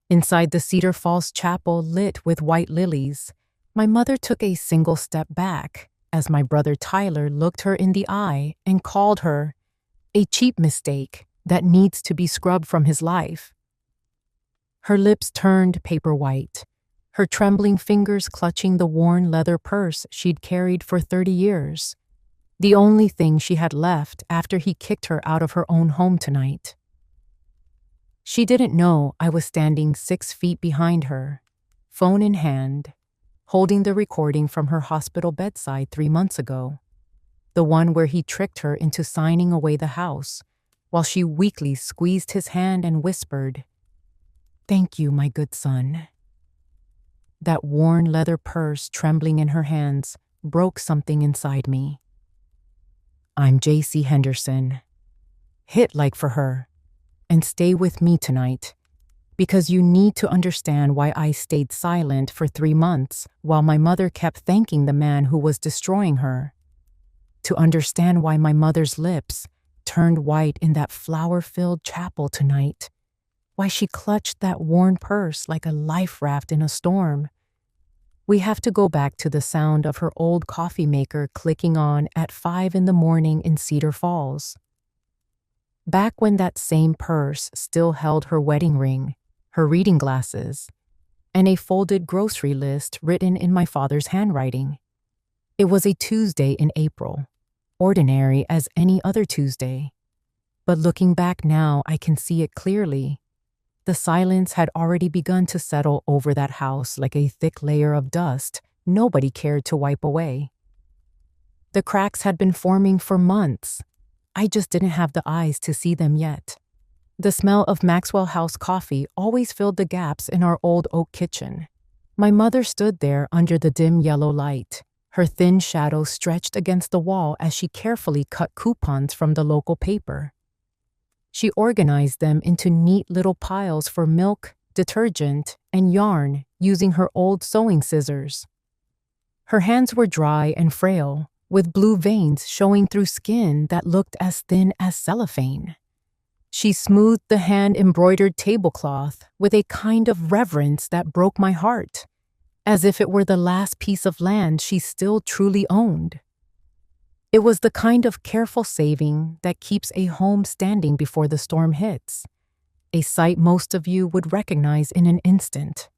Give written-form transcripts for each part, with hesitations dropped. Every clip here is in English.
Inside the Cedar Falls chapel lit with white lilies, my mother took a single step back as my brother Tyler looked her in the eye and called her a cheap mistake that needs to be scrubbed from his life. Her lips turned paper white, her trembling fingers clutching the worn leather purse she'd carried for 30 years, the only thing she had left after he kicked her out of her own home tonight. She didn't know I was standing 6 feet behind her, phone in hand, holding the recording from her hospital bedside 3 months ago, the one where he tricked her into signing away the house, while she weakly squeezed his hand and whispered, "Thank you, my good son." That worn leather purse trembling in her hands broke something inside me. I'm J.C. Henderson. Hit like for her, and stay with me tonight, because you need to understand why I stayed silent for 3 months while my mother kept thanking the man who was destroying her. To understand why my mother's lips turned white in that flower-filled chapel tonight, why she clutched that worn purse like a life raft in a storm. We have to go back to the sound of her old coffee maker clicking on at 5 in the morning in Cedar Falls. Back when that same purse still held her wedding ring, her reading glasses, and a folded grocery list written in my father's handwriting. It was a Tuesday in April, ordinary as any other Tuesday. But looking back now, I can see it clearly. The silence had already begun to settle over that house like a thick layer of dust nobody cared to wipe away. The cracks had been forming for months. I just didn't have the eyes to see them yet. The smell of Maxwell House coffee always filled the gaps in our old oak kitchen. My mother stood there under the dim yellow light, her thin shadow stretched against the wall as she carefully cut coupons from the local paper. She organized them into neat little piles for milk, detergent, and yarn using her old sewing scissors. Her hands were dry and frail, with blue veins showing through skin that looked as thin as cellophane. She smoothed the hand-embroidered tablecloth with a kind of reverence that broke my heart, as if it were the last piece of land she still truly owned. It was the kind of careful saving that keeps a home standing before the storm hits, a sight most of you would recognize in an instant.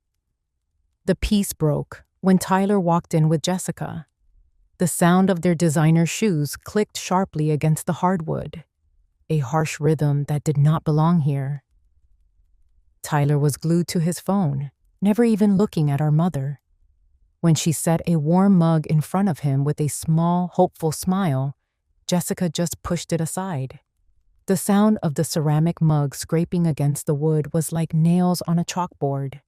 The peace broke when Tyler walked in with Jessica. The sound of their designer shoes clicked sharply against the hardwood, a harsh rhythm that did not belong here. Tyler was glued to his phone, never even looking at our mother. When she set a warm mug in front of him with a small, hopeful smile, Jessica just pushed it aside. The sound of the ceramic mug scraping against the wood was like nails on a chalkboard.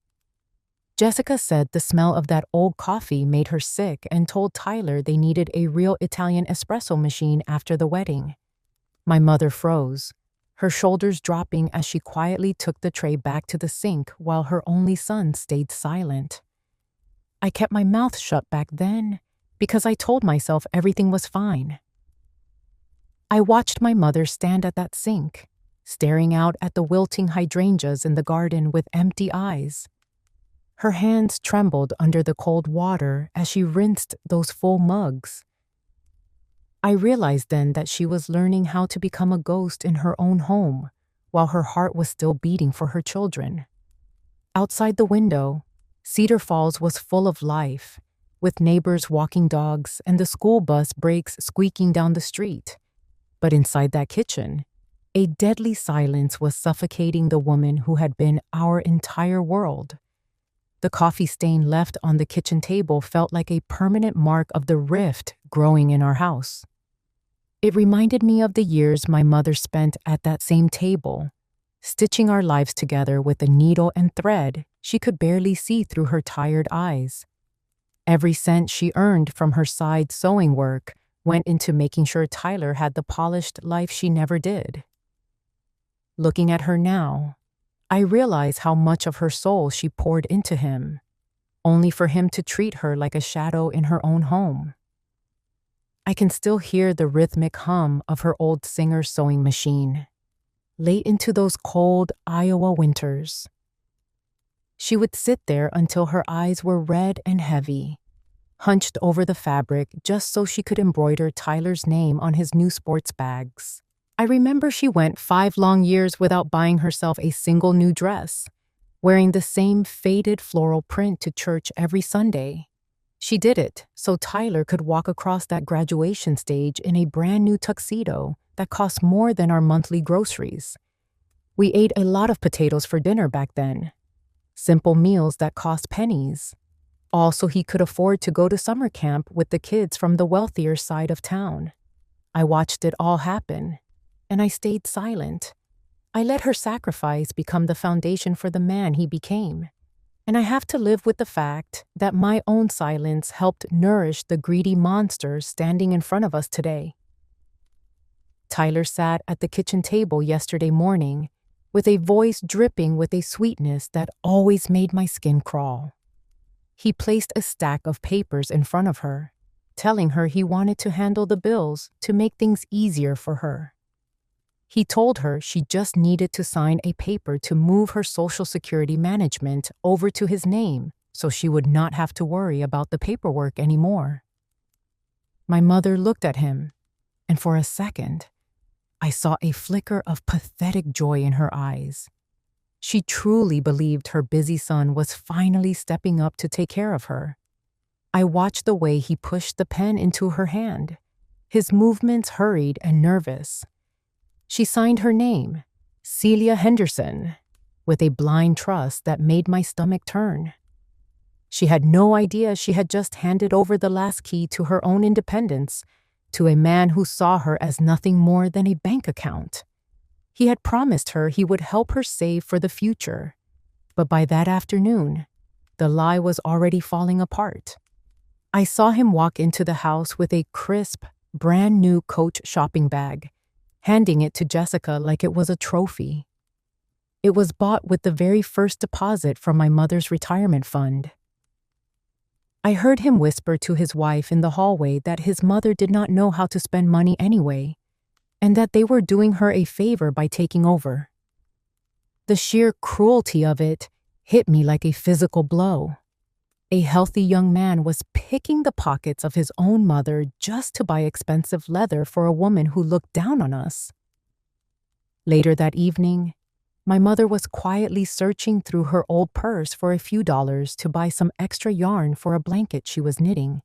Jessica said the smell of that old coffee made her sick and told Tyler they needed a real Italian espresso machine after the wedding. My mother froze, her shoulders dropping as she quietly took the tray back to the sink while her only son stayed silent. I kept my mouth shut back then because I told myself everything was fine. I watched my mother stand at that sink, staring out at the wilting hydrangeas in the garden with empty eyes. Her hands trembled under the cold water as she rinsed those full mugs. I realized then that she was learning how to become a ghost in her own home while her heart was still beating for her children. Outside the window, Cedar Falls was full of life, with neighbors walking dogs and the school bus brakes squeaking down the street. But inside that kitchen, a deadly silence was suffocating the woman who had been our entire world. The coffee stain left on the kitchen table felt like a permanent mark of the rift growing in our house. It reminded me of the years my mother spent at that same table, stitching our lives together with a needle and thread she could barely see through her tired eyes. Every cent she earned from her side sewing work went into making sure Tyler had the polished life she never did. Looking at her now, I realize how much of her soul she poured into him, only for him to treat her like a shadow in her own home. I can still hear the rhythmic hum of her old Singer sewing machine, late into those cold Iowa winters. She would sit there until her eyes were red and heavy, hunched over the fabric just so she could embroider Tyler's name on his new sports bags. I remember she went 5 long years without buying herself a single new dress, wearing the same faded floral print to church every Sunday. She did it so Tyler could walk across that graduation stage in a brand new tuxedo that cost more than our monthly groceries. We ate a lot of potatoes for dinner back then. Simple meals that cost pennies. All so he could afford to go to summer camp with the kids from the wealthier side of town. I watched it all happen, and I stayed silent. I let her sacrifice become the foundation for the man he became. And I have to live with the fact that my own silence helped nourish the greedy monsters standing in front of us today. Tyler sat at the kitchen table yesterday morning with a voice dripping with a sweetness that always made my skin crawl. He placed a stack of papers in front of her, telling her he wanted to handle the bills to make things easier for her. He told her she just needed to sign a paper to move her Social Security management over to his name so she would not have to worry about the paperwork anymore. My mother looked at him, and for a second, I saw a flicker of pathetic joy in her eyes. She truly believed her busy son was finally stepping up to take care of her. I watched the way he pushed the pen into her hand, his movements hurried and nervous. She signed her name, Celia Henderson, with a blind trust that made my stomach turn. She had no idea she had just handed over the last key to her own independence to a man who saw her as nothing more than a bank account. He had promised her he would help her save for the future, but by that afternoon, the lie was already falling apart. I saw him walk into the house with a crisp, brand new Coach shopping bag, handing it to Jessica like it was a trophy. It was bought with the very first deposit from my mother's retirement fund. I heard him whisper to his wife in the hallway that his mother did not know how to spend money anyway, and that they were doing her a favor by taking over. The sheer cruelty of it hit me like a physical blow. A healthy young man was picking the pockets of his own mother just to buy expensive leather for a woman who looked down on us. Later that evening, my mother was quietly searching through her old purse for a few dollars to buy some extra yarn for a blanket she was knitting.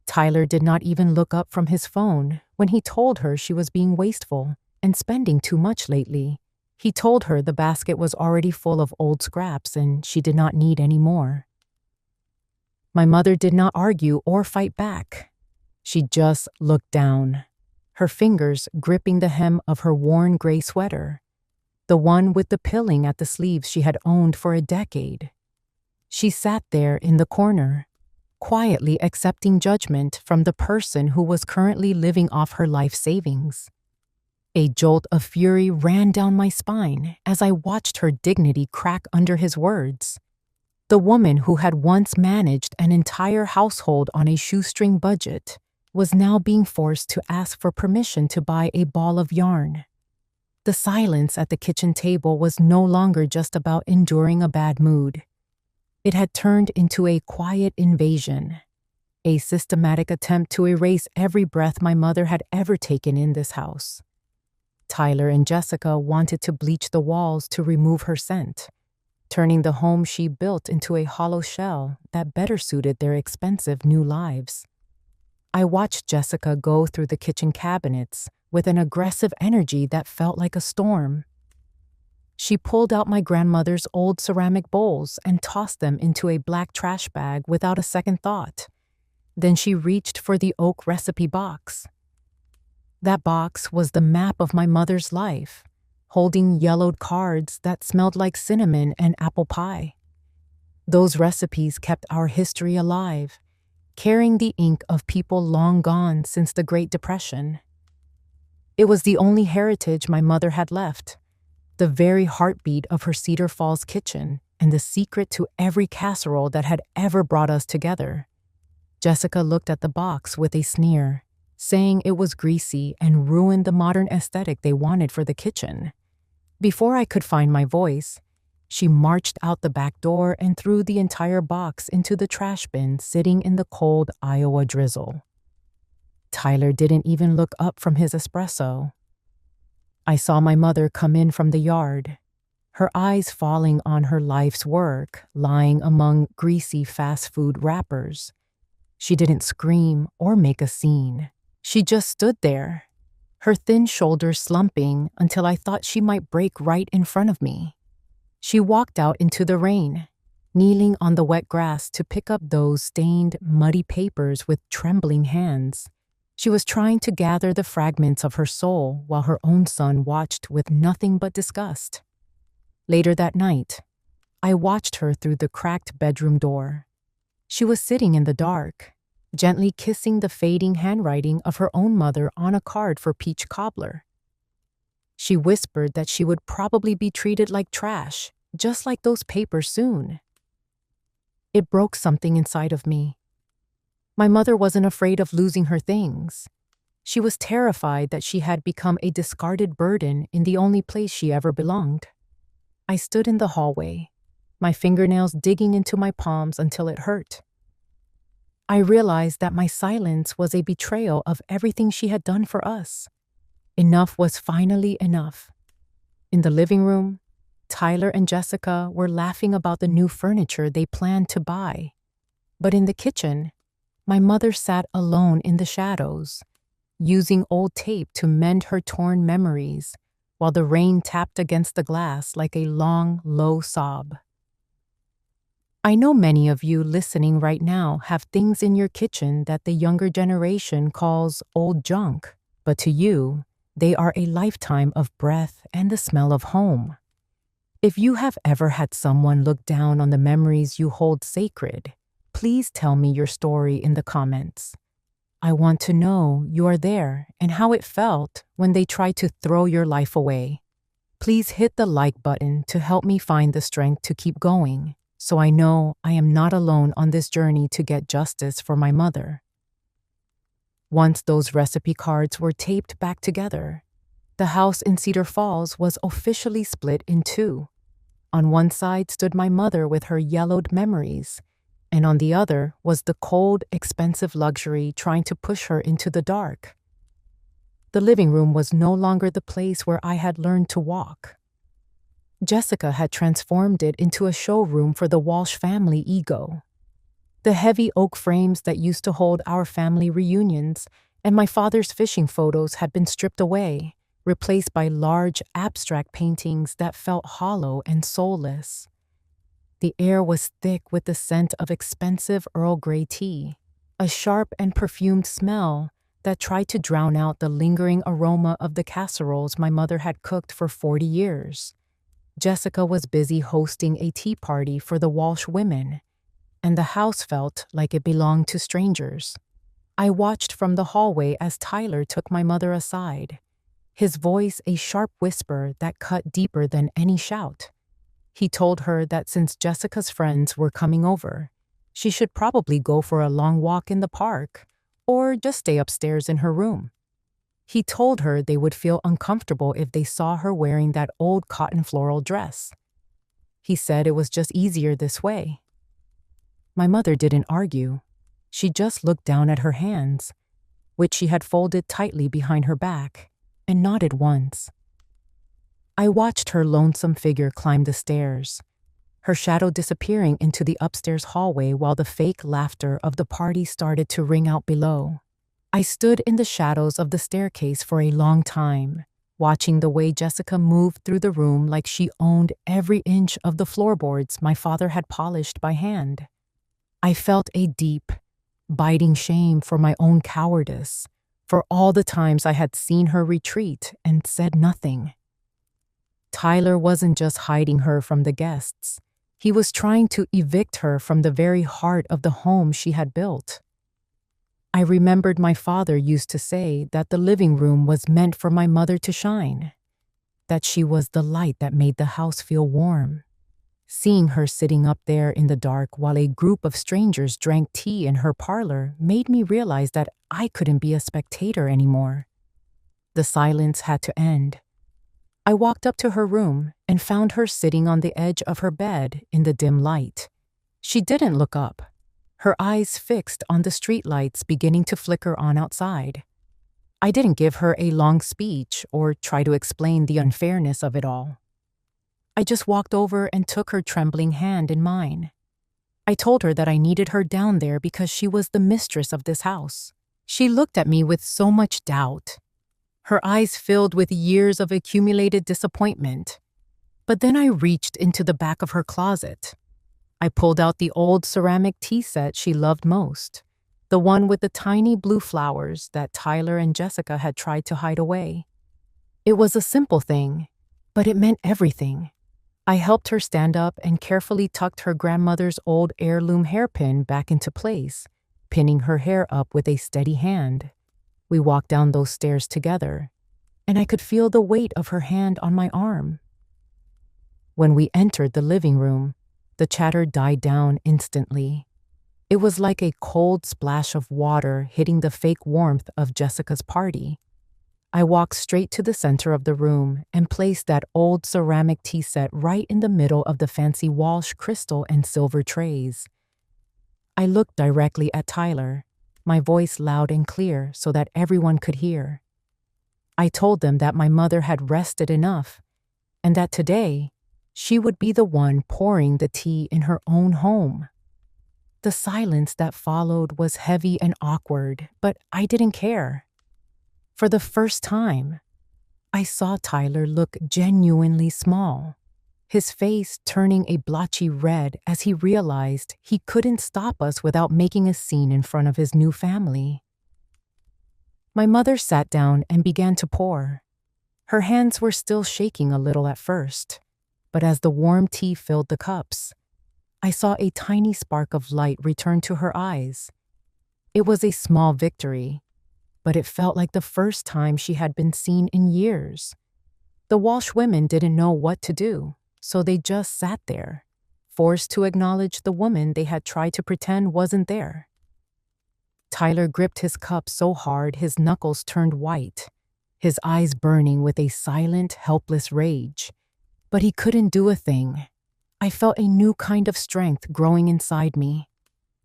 Tyler did not even look up from his phone when he told her she was being wasteful and spending too much lately. He told her the basket was already full of old scraps and she did not need any more. My mother did not argue or fight back. She just looked down, her fingers gripping the hem of her worn gray sweater, the one with the pilling at the sleeves she had owned for a decade. She sat there in the corner, quietly accepting judgment from the person who was currently living off her life savings. A jolt of fury ran down my spine as I watched her dignity crack under his words. The woman who had once managed an entire household on a shoestring budget was now being forced to ask for permission to buy a ball of yarn. The silence at the kitchen table was no longer just about enduring a bad mood. It had turned into a quiet invasion, a systematic attempt to erase every breath my mother had ever taken in this house. Tyler and Jessica wanted to bleach the walls to remove her scent, turning the home she built into a hollow shell that better suited their expensive new lives. I watched Jessica go through the kitchen cabinets with an aggressive energy that felt like a storm. She pulled out my grandmother's old ceramic bowls and tossed them into a black trash bag without a second thought. Then she reached for the oak recipe box. That box was the map of my mother's life, holding yellowed cards that smelled like cinnamon and apple pie. Those recipes kept our history alive, carrying the ink of people long gone since the Great Depression. It was the only heritage my mother had left, the very heartbeat of her Cedar Falls kitchen and the secret to every casserole that had ever brought us together. Jessica looked at the box with a sneer, saying it was greasy and ruined the modern aesthetic they wanted for the kitchen. Before I could find my voice, She marched out the back door and threw the entire box into the trash bin sitting in the cold Iowa drizzle. Tyler didn't even look up from his espresso. I saw my mother come in from the yard, her eyes falling on her life's work lying among greasy fast food wrappers. She didn't scream or make a scene. She just stood there, her thin shoulders slumping until I thought she might break right in front of me. She walked out into the rain, kneeling on the wet grass to pick up those stained, muddy papers with trembling hands. She was trying to gather the fragments of her soul while her own son watched with nothing but disgust. Later that night, I watched her through the cracked bedroom door. She was sitting in the dark, gently kissing the fading handwriting of her own mother on a card for peach cobbler. She whispered that she would probably be treated like trash, just like those papers soon. It broke something inside of me. My mother wasn't afraid of losing her things. She was terrified that she had become a discarded burden in the only place she ever belonged. I stood in the hallway, my fingernails digging into my palms until it hurt. I realized that my silence was a betrayal of everything she had done for us. Enough was finally enough. In the living room, Tyler and Jessica were laughing about the new furniture they planned to buy. But in the kitchen, my mother sat alone in the shadows, using old tape to mend her torn memories, while the rain tapped against the glass like a long, low sob. I know many of you listening right now have things in your kitchen that the younger generation calls old junk, but to you, they are a lifetime of breath and the smell of home. If you have ever had someone look down on the memories you hold sacred, please tell me your story in the comments. I want to know you are there and how it felt when they tried to throw your life away. Please hit the like button to help me find the strength to keep going, so I know I am not alone on this journey to get justice for my mother. Once those recipe cards were taped back together, the house in Cedar Falls was officially split in two. On one side stood my mother with her yellowed memories, and on the other was the cold, expensive luxury trying to push her into the dark. The living room was no longer the place where I had learned to walk. Jessica had transformed it into a showroom for the Walsh family ego. The heavy oak frames that used to hold our family reunions and my father's fishing photos had been stripped away, replaced by large, abstract paintings that felt hollow and soulless. The air was thick with the scent of expensive Earl Grey tea, a sharp and perfumed smell that tried to drown out the lingering aroma of the casseroles my mother had cooked for 40 years. Jessica was busy hosting a tea party for the Walsh women, and the house felt like it belonged to strangers. I watched from the hallway as Tyler took my mother aside, his voice a sharp whisper that cut deeper than any shout. He told her that since Jessica's friends were coming over, she should probably go for a long walk in the park or just stay upstairs in her room. He told her they would feel uncomfortable if they saw her wearing that old cotton floral dress. He said it was just easier this way. My mother didn't argue. She just looked down at her hands, which she had folded tightly behind her back, and nodded once. I watched her lonesome figure climb the stairs, her shadow disappearing into the upstairs hallway while the fake laughter of the party started to ring out below. I stood in the shadows of the staircase for a long time, watching the way Jessica moved through the room like she owned every inch of the floorboards my father had polished by hand. I felt a deep, biting shame for my own cowardice, for all the times I had seen her retreat and said nothing. Tyler wasn't just hiding her from the guests. He was trying to evict her from the very heart of the home she had built. I remembered my father used to say that the living room was meant for my mother to shine, that she was the light that made the house feel warm. Seeing her sitting up there in the dark while a group of strangers drank tea in her parlor made me realize that I couldn't be a spectator anymore. The silence had to end. I walked up to her room and found her sitting on the edge of her bed in the dim light. She didn't look up, her eyes fixed on the streetlights beginning to flicker on outside. I didn't give her a long speech or try to explain the unfairness of it all. I just walked over and took her trembling hand in mine. I told her that I needed her down there because she was the mistress of this house. She looked at me with so much doubt. Her eyes filled with years of accumulated disappointment. But then I reached into the back of her closet. I pulled out the old ceramic tea set she loved most, the one with the tiny blue flowers that Tyler and Jessica had tried to hide away. It was a simple thing, but it meant everything. I helped her stand up and carefully tucked her grandmother's old heirloom hairpin back into place, pinning her hair up with a steady hand. We walked down those stairs together, and I could feel the weight of her hand on my arm. When we entered the living room, the chatter died down instantly. It was like a cold splash of water hitting the fake warmth of Jessica's party. I walked straight to the center of the room and placed that old ceramic tea set right in the middle of the fancy Walsh crystal and silver trays. I looked directly at Tyler, my voice loud and clear so that everyone could hear. I told them that my mother had rested enough, and that today she would be the one pouring the tea in her own home. The silence that followed was heavy and awkward, but I didn't care. For the first time, I saw Tyler look genuinely small, his face turning a blotchy red as he realized he couldn't stop us without making a scene in front of his new family. My mother sat down and began to pour. Her hands were still shaking a little at first, but as the warm tea filled the cups, I saw a tiny spark of light return to her eyes. It was a small victory, but it felt like the first time she had been seen in years. The Walsh women didn't know what to do, so they just sat there, forced to acknowledge the woman they had tried to pretend wasn't there. Tyler gripped his cup so hard his knuckles turned white, his eyes burning with a silent, helpless rage. But he couldn't do a thing. I felt a new kind of strength growing inside me.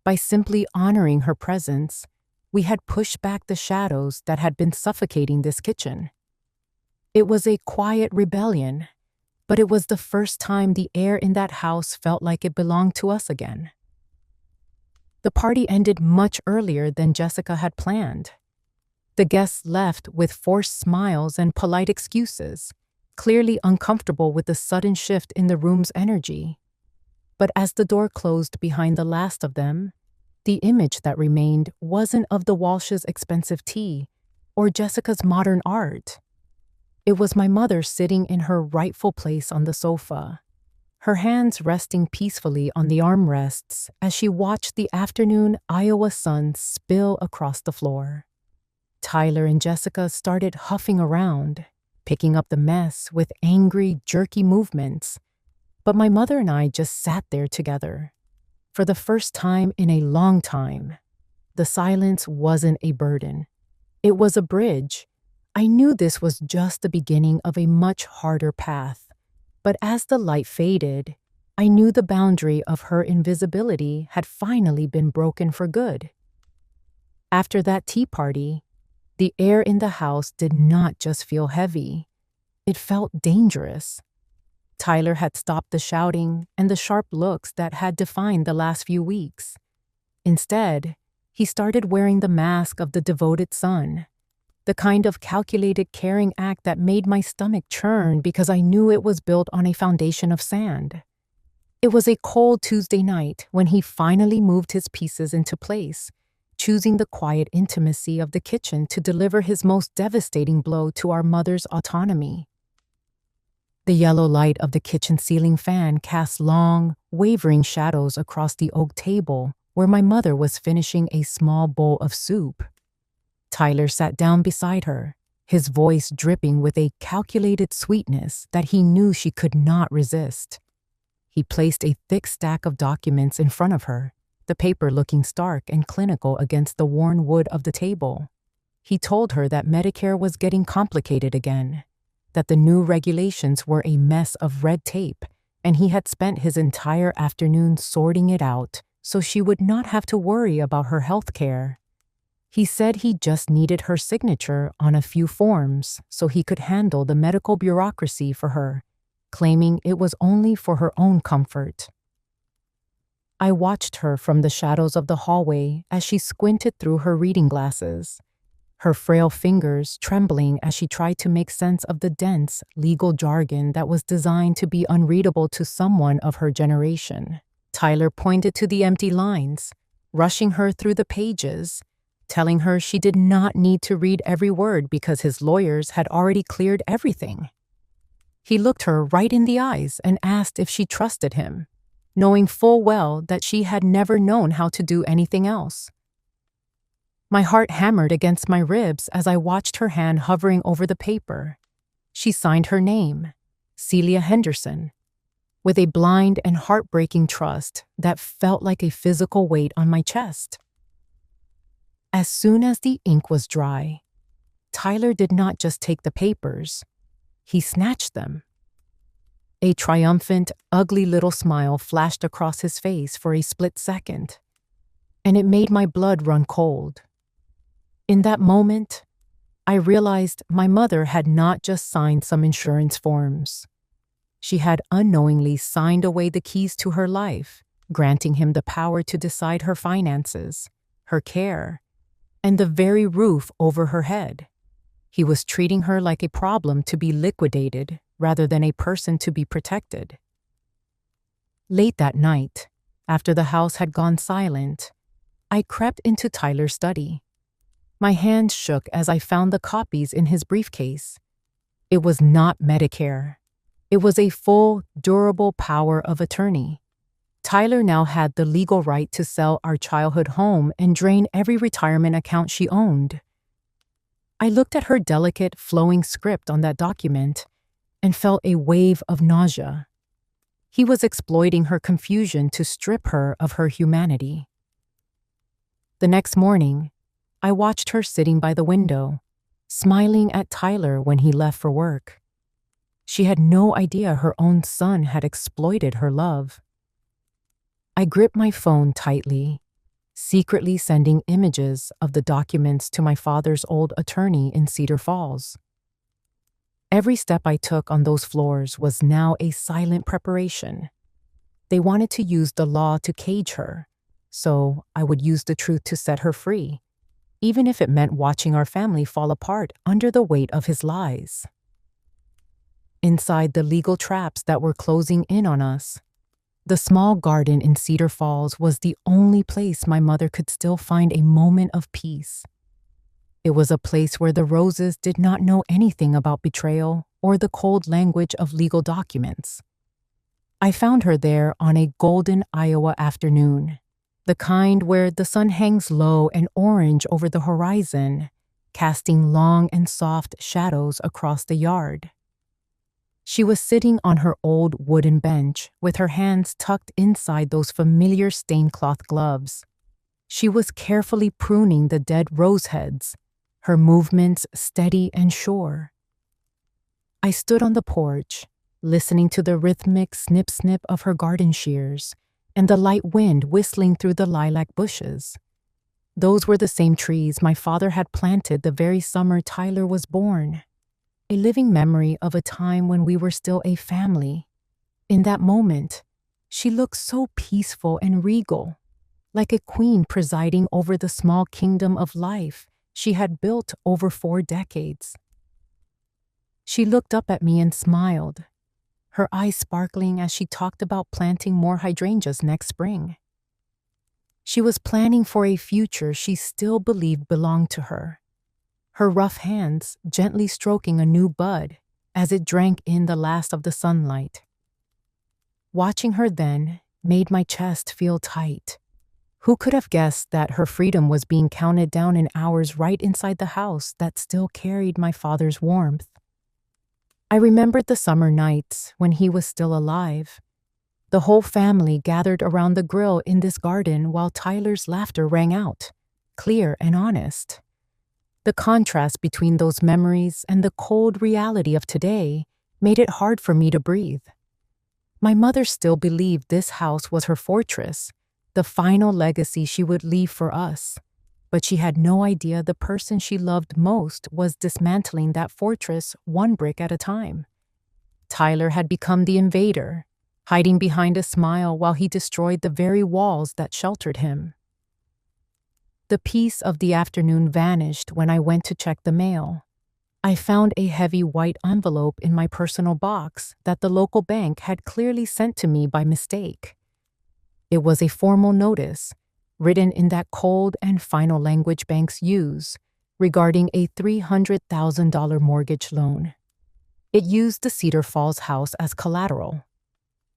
By simply honoring her presence, we had pushed back the shadows that had been suffocating this kitchen. It was a quiet rebellion, but it was the first time the air in that house felt like it belonged to us again. The party ended much earlier than Jessica had planned. The guests left with forced smiles and polite excuses, clearly uncomfortable with the sudden shift in the room's energy. But as the door closed behind the last of them, the image that remained wasn't of the Walsh's expensive tea or Jessica's modern art. It was my mother sitting in her rightful place on the sofa, her hands resting peacefully on the armrests as she watched the afternoon Iowa sun spill across the floor. Tyler and Jessica started huffing around, picking up the mess with angry, jerky movements, but my mother and I just sat there together. For the first time in a long time, the silence wasn't a burden. It was a bridge. I knew this was just the beginning of a much harder path, but as the light faded, I knew the boundary of her invisibility had finally been broken for good. After that tea party, the air in the house did not just feel heavy. It felt dangerous. Tyler had stopped the shouting and the sharp looks that had defined the last few weeks. Instead, he started wearing the mask of the devoted son, the kind of calculated, caring act that made my stomach churn because I knew it was built on a foundation of sand. It was a cold Tuesday night when he finally moved his pieces into place, choosing the quiet intimacy of the kitchen to deliver his most devastating blow to our mother's autonomy. The yellow light of the kitchen ceiling fan cast long, wavering shadows across the oak table where my mother was finishing a small bowl of soup. Tyler sat down beside her, his voice dripping with a calculated sweetness that he knew she could not resist. He placed a thick stack of documents in front of her, the paper looking stark and clinical against the worn wood of the table. He told her that Medicare was getting complicated again, that the new regulations were a mess of red tape, and he had spent his entire afternoon sorting it out so she would not have to worry about her health care. He said he just needed her signature on a few forms so he could handle the medical bureaucracy for her, claiming it was only for her own comfort. I watched her from the shadows of the hallway as she squinted through her reading glasses, her frail fingers trembling as she tried to make sense of the dense legal jargon that was designed to be unreadable to someone of her generation. Tyler pointed to the empty lines, rushing her through the pages, telling her she did not need to read every word because his lawyers had already cleared everything. He looked her right in the eyes and asked if she trusted him, knowing full well that she had never known how to do anything else. My heart hammered against my ribs as I watched her hand hovering over the paper. She signed her name, Celia Henderson, with a blind and heartbreaking trust that felt like a physical weight on my chest. As soon as the ink was dry, Tyler did not just take the papers, he snatched them. A triumphant, ugly little smile flashed across his face for a split second, and it made my blood run cold. In that moment, I realized my mother had not just signed some insurance forms. She had unknowingly signed away the keys to her life, granting him the power to decide her finances, her care, and the very roof over her head. He was treating her like a problem to be liquidated rather than a person to be protected. Late that night, after the house had gone silent, I crept into Tyler's study. My hands shook as I found the copies in his briefcase. It was not Medicare. It was a full, durable power of attorney. Tyler now had the legal right to sell our childhood home and drain every retirement account she owned. I looked at her delicate, flowing script on that document and felt a wave of nausea. He was exploiting her confusion to strip her of her humanity. The next morning, I watched her sitting by the window, smiling at Tyler when he left for work. She had no idea her own son had exploited her love. I gripped my phone tightly, secretly sending images of the documents to my father's old attorney in Cedar Falls. Every step I took on those floors was now a silent preparation. They wanted to use the law to cage her, so I would use the truth to set her free, even if it meant watching our family fall apart under the weight of his lies. Inside the legal traps that were closing in on us, the small garden in Cedar Falls was the only place my mother could still find a moment of peace. It was a place where the roses did not know anything about betrayal or the cold language of legal documents. I found her there on a golden Iowa afternoon, the kind where the sun hangs low and orange over the horizon, casting long and soft shadows across the yard. She was sitting on her old wooden bench with her hands tucked inside those familiar stained cloth gloves. She was carefully pruning the dead rose heads, her movements steady and sure. I stood on the porch, listening to the rhythmic snip-snip of her garden shears and the light wind whistling through the lilac bushes. Those were the same trees my father had planted the very summer Tyler was born. A living memory of a time when we were still a family. In that moment, she looked so peaceful and regal, like a queen presiding over the small kingdom of life she had built over 4 decades. She looked up at me and smiled, her eyes sparkling as she talked about planting more hydrangeas next spring. She was planning for a future she still believed belonged to her, her rough hands gently stroking a new bud as it drank in the last of the sunlight. Watching her then made my chest feel tight. Who could have guessed that her freedom was being counted down in hours right inside the house that still carried my father's warmth? I remembered the summer nights when he was still alive. The whole family gathered around the grill in this garden while Tyler's laughter rang out, clear and honest. The contrast between those memories and the cold reality of today made it hard for me to breathe. My mother still believed this house was her fortress, the final legacy she would leave for us. But she had no idea the person she loved most was dismantling that fortress one brick at a time. Tyler had become the invader, hiding behind a smile while he destroyed the very walls that sheltered him. The peace of the afternoon vanished when I went to check the mail. I found a heavy white envelope in my personal box that the local bank had clearly sent to me by mistake. It was a formal notice, written in that cold and final language banks use, regarding a $300,000 mortgage loan. It used the Cedar Falls house as collateral.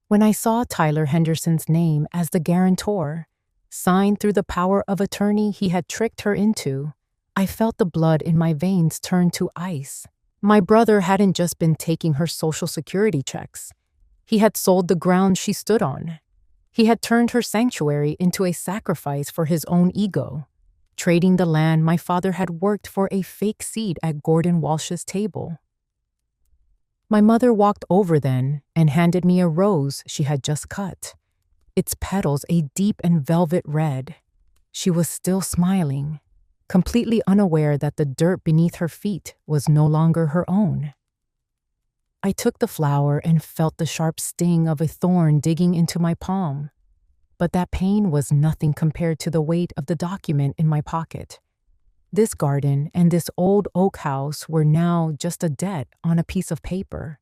When I saw Tyler Henderson's name as the guarantor, signed through the power of attorney he had tricked her into, I felt the blood in my veins turn to ice. My brother hadn't just been taking her Social Security checks. He had sold the ground she stood on. He had turned her sanctuary into a sacrifice for his own ego, trading the land my father had worked for a fake seat at Gordon Walsh's table. My mother walked over then and handed me a rose she had just cut, its petals a deep and velvet red. She was still smiling, completely unaware that the dirt beneath her feet was no longer her own. I took the flower and felt the sharp sting of a thorn digging into my palm. But that pain was nothing compared to the weight of the document in my pocket. This garden and this old oak house were now just a debt on a piece of paper.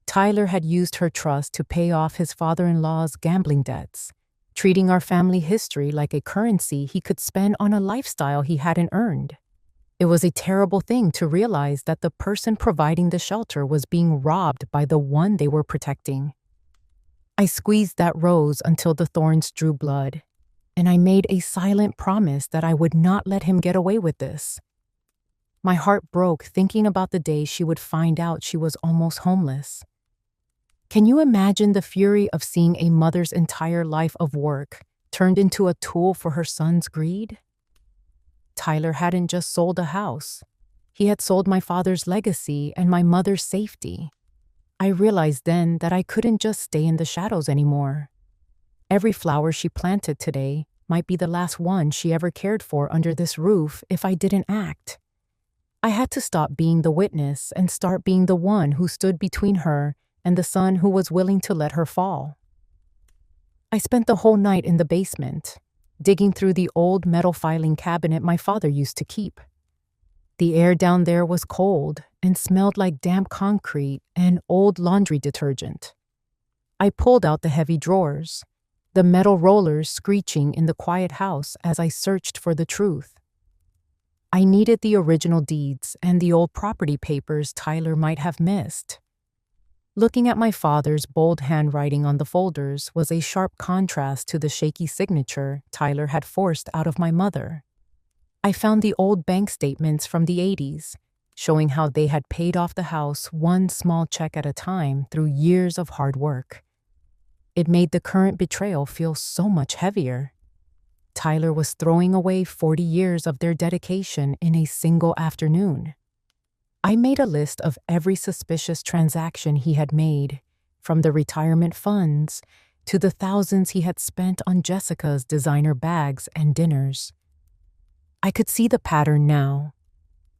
Tyler had used her trust to pay off his father-in-law's gambling debts, treating our family history like a currency he could spend on a lifestyle he hadn't earned. It was a terrible thing to realize that the person providing the shelter was being robbed by the one they were protecting. I squeezed that rose until the thorns drew blood, and I made a silent promise that I would not let him get away with this. My heart broke thinking about the day she would find out she was almost homeless. Can you imagine the fury of seeing a mother's entire life of work turned into a tool for her son's greed? Tyler hadn't just sold a house. He had sold my father's legacy and my mother's safety. I realized then that I couldn't just stay in the shadows anymore. Every flower she planted today might be the last one she ever cared for under this roof if I didn't act. I had to stop being the witness and start being the one who stood between her and the son who was willing to let her fall. I spent the whole night in the basement, digging through the old metal filing cabinet my father used to keep. The air down there was cold and smelled like damp concrete and old laundry detergent. I pulled out the heavy drawers, the metal rollers screeching in the quiet house as I searched for the truth. I needed the original deeds and the old property papers Tyler might have missed. Looking at my father's bold handwriting on the folders was a sharp contrast to the shaky signature Tyler had forced out of my mother. I found the old bank statements from the 80s, showing how they had paid off the house one small check at a time through years of hard work. It made the current betrayal feel so much heavier. Tyler was throwing away 40 years of their dedication in a single afternoon. I made a list of every suspicious transaction he had made, from the retirement funds to the thousands he had spent on Jessica's designer bags and dinners. I could see the pattern now.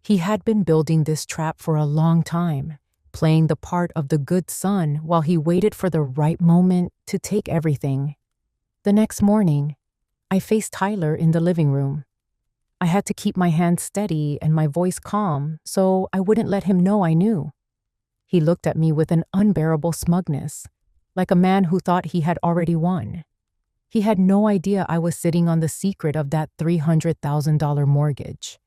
He had been building this trap for a long time, playing the part of the good son while he waited for the right moment to take everything. The next morning, I faced Tyler in the living room. I had to keep my hands steady and my voice calm so I wouldn't let him know I knew. He looked at me with an unbearable smugness, like a man who thought he had already won. He had no idea I was sitting on the secret of that $300,000 mortgage.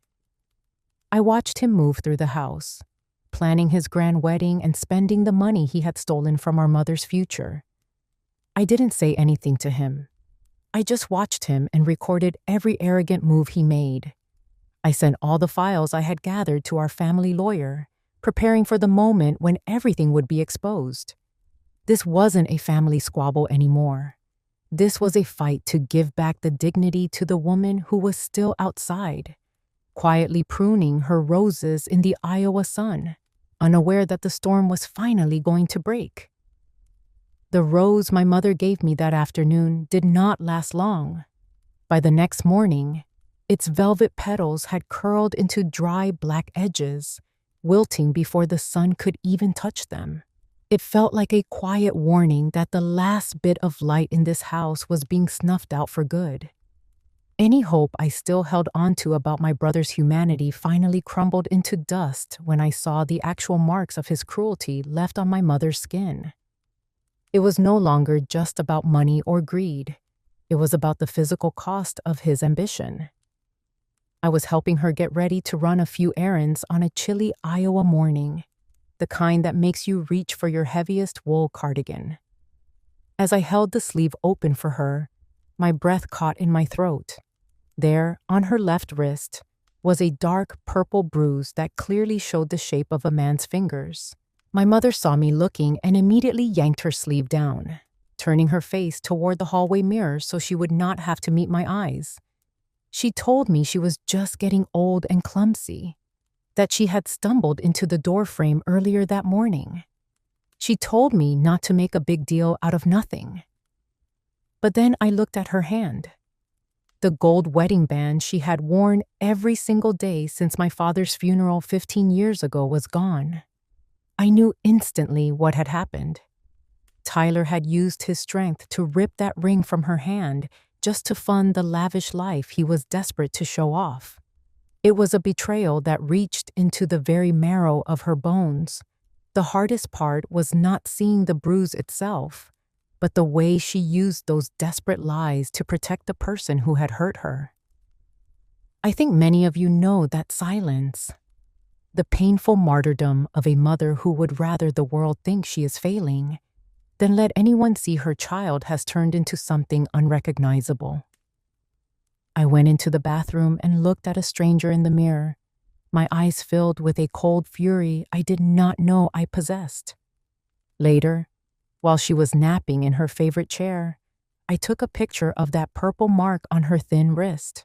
I watched him move through the house, planning his grand wedding and spending the money he had stolen from our mother's future. I didn't say anything to him. I just watched him and recorded every arrogant move he made. I sent all the files I had gathered to our family lawyer, preparing for the moment when everything would be exposed. This wasn't a family squabble anymore. This was a fight to give back the dignity to the woman who was still outside. quietly pruning her roses in the Iowa sun, unaware that the storm was finally going to break. The rose my mother gave me that afternoon did not last long. By the next morning, its velvet petals had curled into dry black edges, wilting before the sun could even touch them. It felt like a quiet warning that the last bit of light in this house was being snuffed out for good. Any hope I still held onto about my brother's humanity finally crumbled into dust when I saw the actual marks of his cruelty left on my mother's skin. It was no longer just about money or greed. It was about the physical cost of his ambition. I was helping her get ready to run a few errands on a chilly Iowa morning, the kind that makes you reach for your heaviest wool cardigan. As I held the sleeve open for her, my breath caught in my throat. There, on her left wrist, was a dark purple bruise that clearly showed the shape of a man's fingers. My mother saw me looking and immediately yanked her sleeve down, turning her face toward the hallway mirror so she would not have to meet my eyes. She told me she was just getting old and clumsy, that she had stumbled into the doorframe earlier that morning. She told me not to make a big deal out of nothing. But then I looked at her hand. The gold wedding band she had worn every single day since my father's funeral 15 years ago was gone. I knew instantly what had happened. Tyler had used his strength to rip that ring from her hand just to fund the lavish life he was desperate to show off. It was a betrayal that reached into the very marrow of her bones. The hardest part was not seeing the bruise itself, but the way she used those desperate lies to protect the person who had hurt her. I think many of you know that silence. The painful martyrdom of a mother who would rather the world think she is failing than let anyone see her child has turned into something unrecognizable. I went into the bathroom and looked at a stranger in the mirror, my eyes filled with a cold fury I did not know I possessed. Later, while she was napping in her favorite chair, I took a picture of that purple mark on her thin wrist.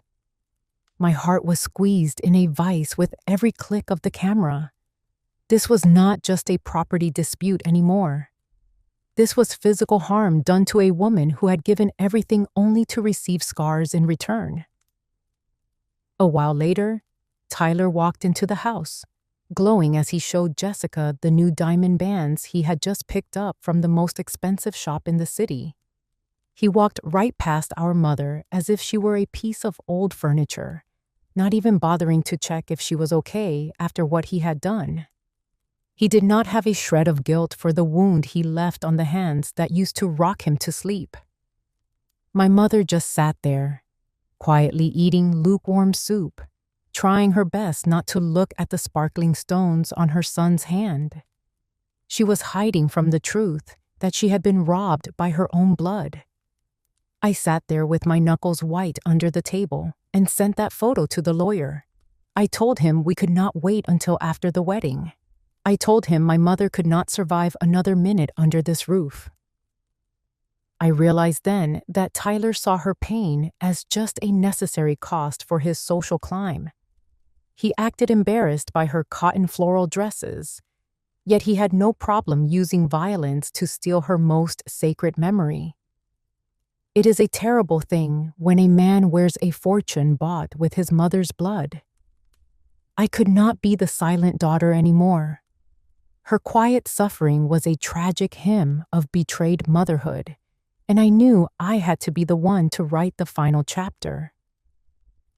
My heart was squeezed in a vice with every click of the camera. This was not just a property dispute anymore. This was physical harm done to a woman who had given everything only to receive scars in return. A while later, Tyler walked into the house, glowing as he showed Jessica the new diamond bands he had just picked up from the most expensive shop in the city. He walked right past our mother as if she were a piece of old furniture, not even bothering to check if she was okay after what he had done. He did not have a shred of guilt for the wound he left on the hands that used to rock him to sleep. My mother just sat there, quietly eating lukewarm soup, trying her best not to look at the sparkling stones on her son's hand. She was hiding from the truth that she had been robbed by her own blood. I sat there with my knuckles white under the table and sent that photo to the lawyer. I told him we could not wait until after the wedding. I told him my mother could not survive another minute under this roof. I realized then that Tyler saw her pain as just a necessary cost for his social climb. He acted embarrassed by her cotton floral dresses, yet he had no problem using violence to steal her most sacred memory. It is a terrible thing when a man wears a fortune bought with his mother's blood. I could not be the silent daughter anymore. Her quiet suffering was a tragic hymn of betrayed motherhood, and I knew I had to be the one to write the final chapter.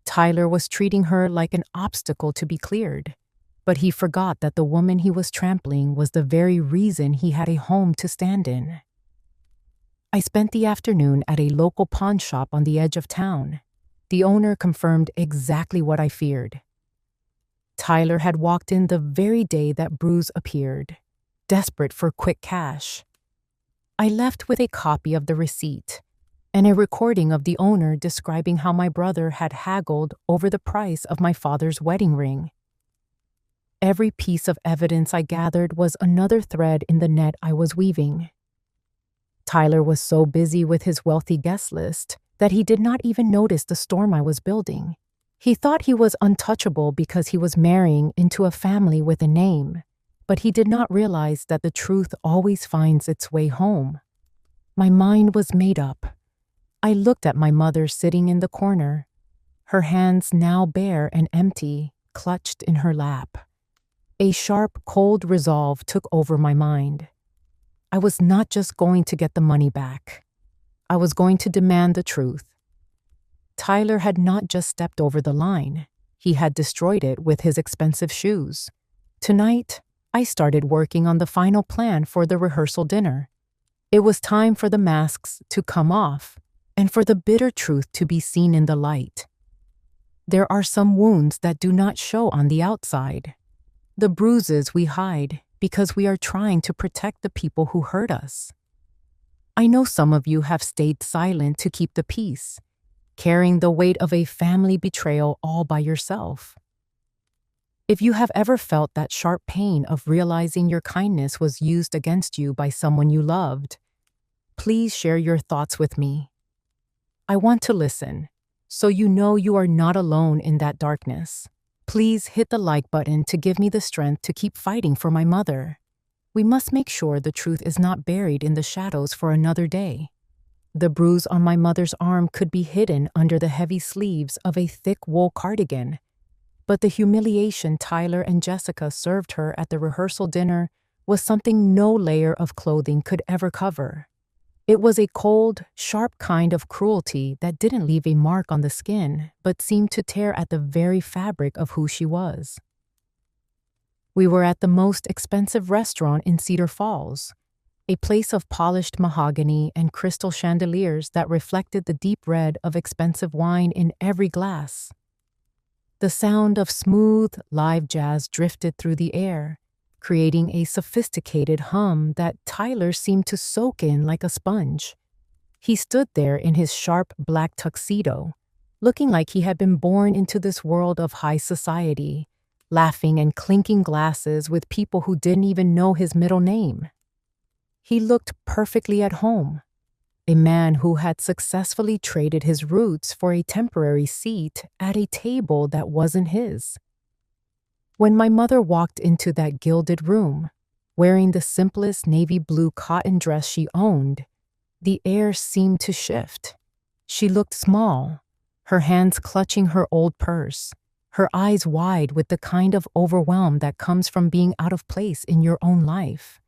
Tyler was treating her like an obstacle to be cleared, but he forgot that the woman he was trampling was the very reason he had a home to stand in. I spent the afternoon at a local pawn shop on the edge of town. The owner confirmed exactly what I feared. Tyler had walked in the very day that bruise appeared, desperate for quick cash. I left with a copy of the receipt and a recording of the owner describing how my brother had haggled over the price of my father's wedding ring. Every piece of evidence I gathered was another thread in the net I was weaving. Tyler was so busy with his wealthy guest list that he did not even notice the storm I was building. He thought he was untouchable because he was marrying into a family with a name, but he did not realize that the truth always finds its way home. My mind was made up. I looked at my mother sitting in the corner, her hands now bare and empty, clutched in her lap. A sharp, cold resolve took over my mind. I was not just going to get the money back. I was going to demand the truth. Tyler had not just stepped over the line. He had destroyed it with his expensive shoes. Tonight, I started working on the final plan for the rehearsal dinner. It was time for the masks to come off and for the bitter truth to be seen in the light. There are some wounds that do not show on the outside. The bruises we hide because we are trying to protect the people who hurt us. I know some of you have stayed silent to keep the peace, carrying the weight of a family betrayal all by yourself. If you have ever felt that sharp pain of realizing your kindness was used against you by someone you loved, please share your thoughts with me. I want to listen, so you know you are not alone in that darkness. Please hit the like button to give me the strength to keep fighting for my mother. We must make sure the truth is not buried in the shadows for another day. The bruise on my mother's arm could be hidden under the heavy sleeves of a thick wool cardigan, but the humiliation Tyler and Jessica served her at the rehearsal dinner was something no layer of clothing could ever cover. It was a cold, sharp kind of cruelty that didn't leave a mark on the skin, but seemed to tear at the very fabric of who she was. We were at the most expensive restaurant in Cedar Falls, a place of polished mahogany and crystal chandeliers that reflected the deep red of expensive wine in every glass. The sound of smooth, live jazz drifted through the air, creating a sophisticated hum that Tyler seemed to soak in like a sponge. He stood there in his sharp black tuxedo, looking like he had been born into this world of high society, laughing and clinking glasses with people who didn't even know his middle name. He looked perfectly at home, a man who had successfully traded his roots for a temporary seat at a table that wasn't his. When my mother walked into that gilded room, wearing the simplest navy blue cotton dress she owned, the air seemed to shift. She looked small, her hands clutching her old purse, her eyes wide with the kind of overwhelm that comes from being out of place in your own life.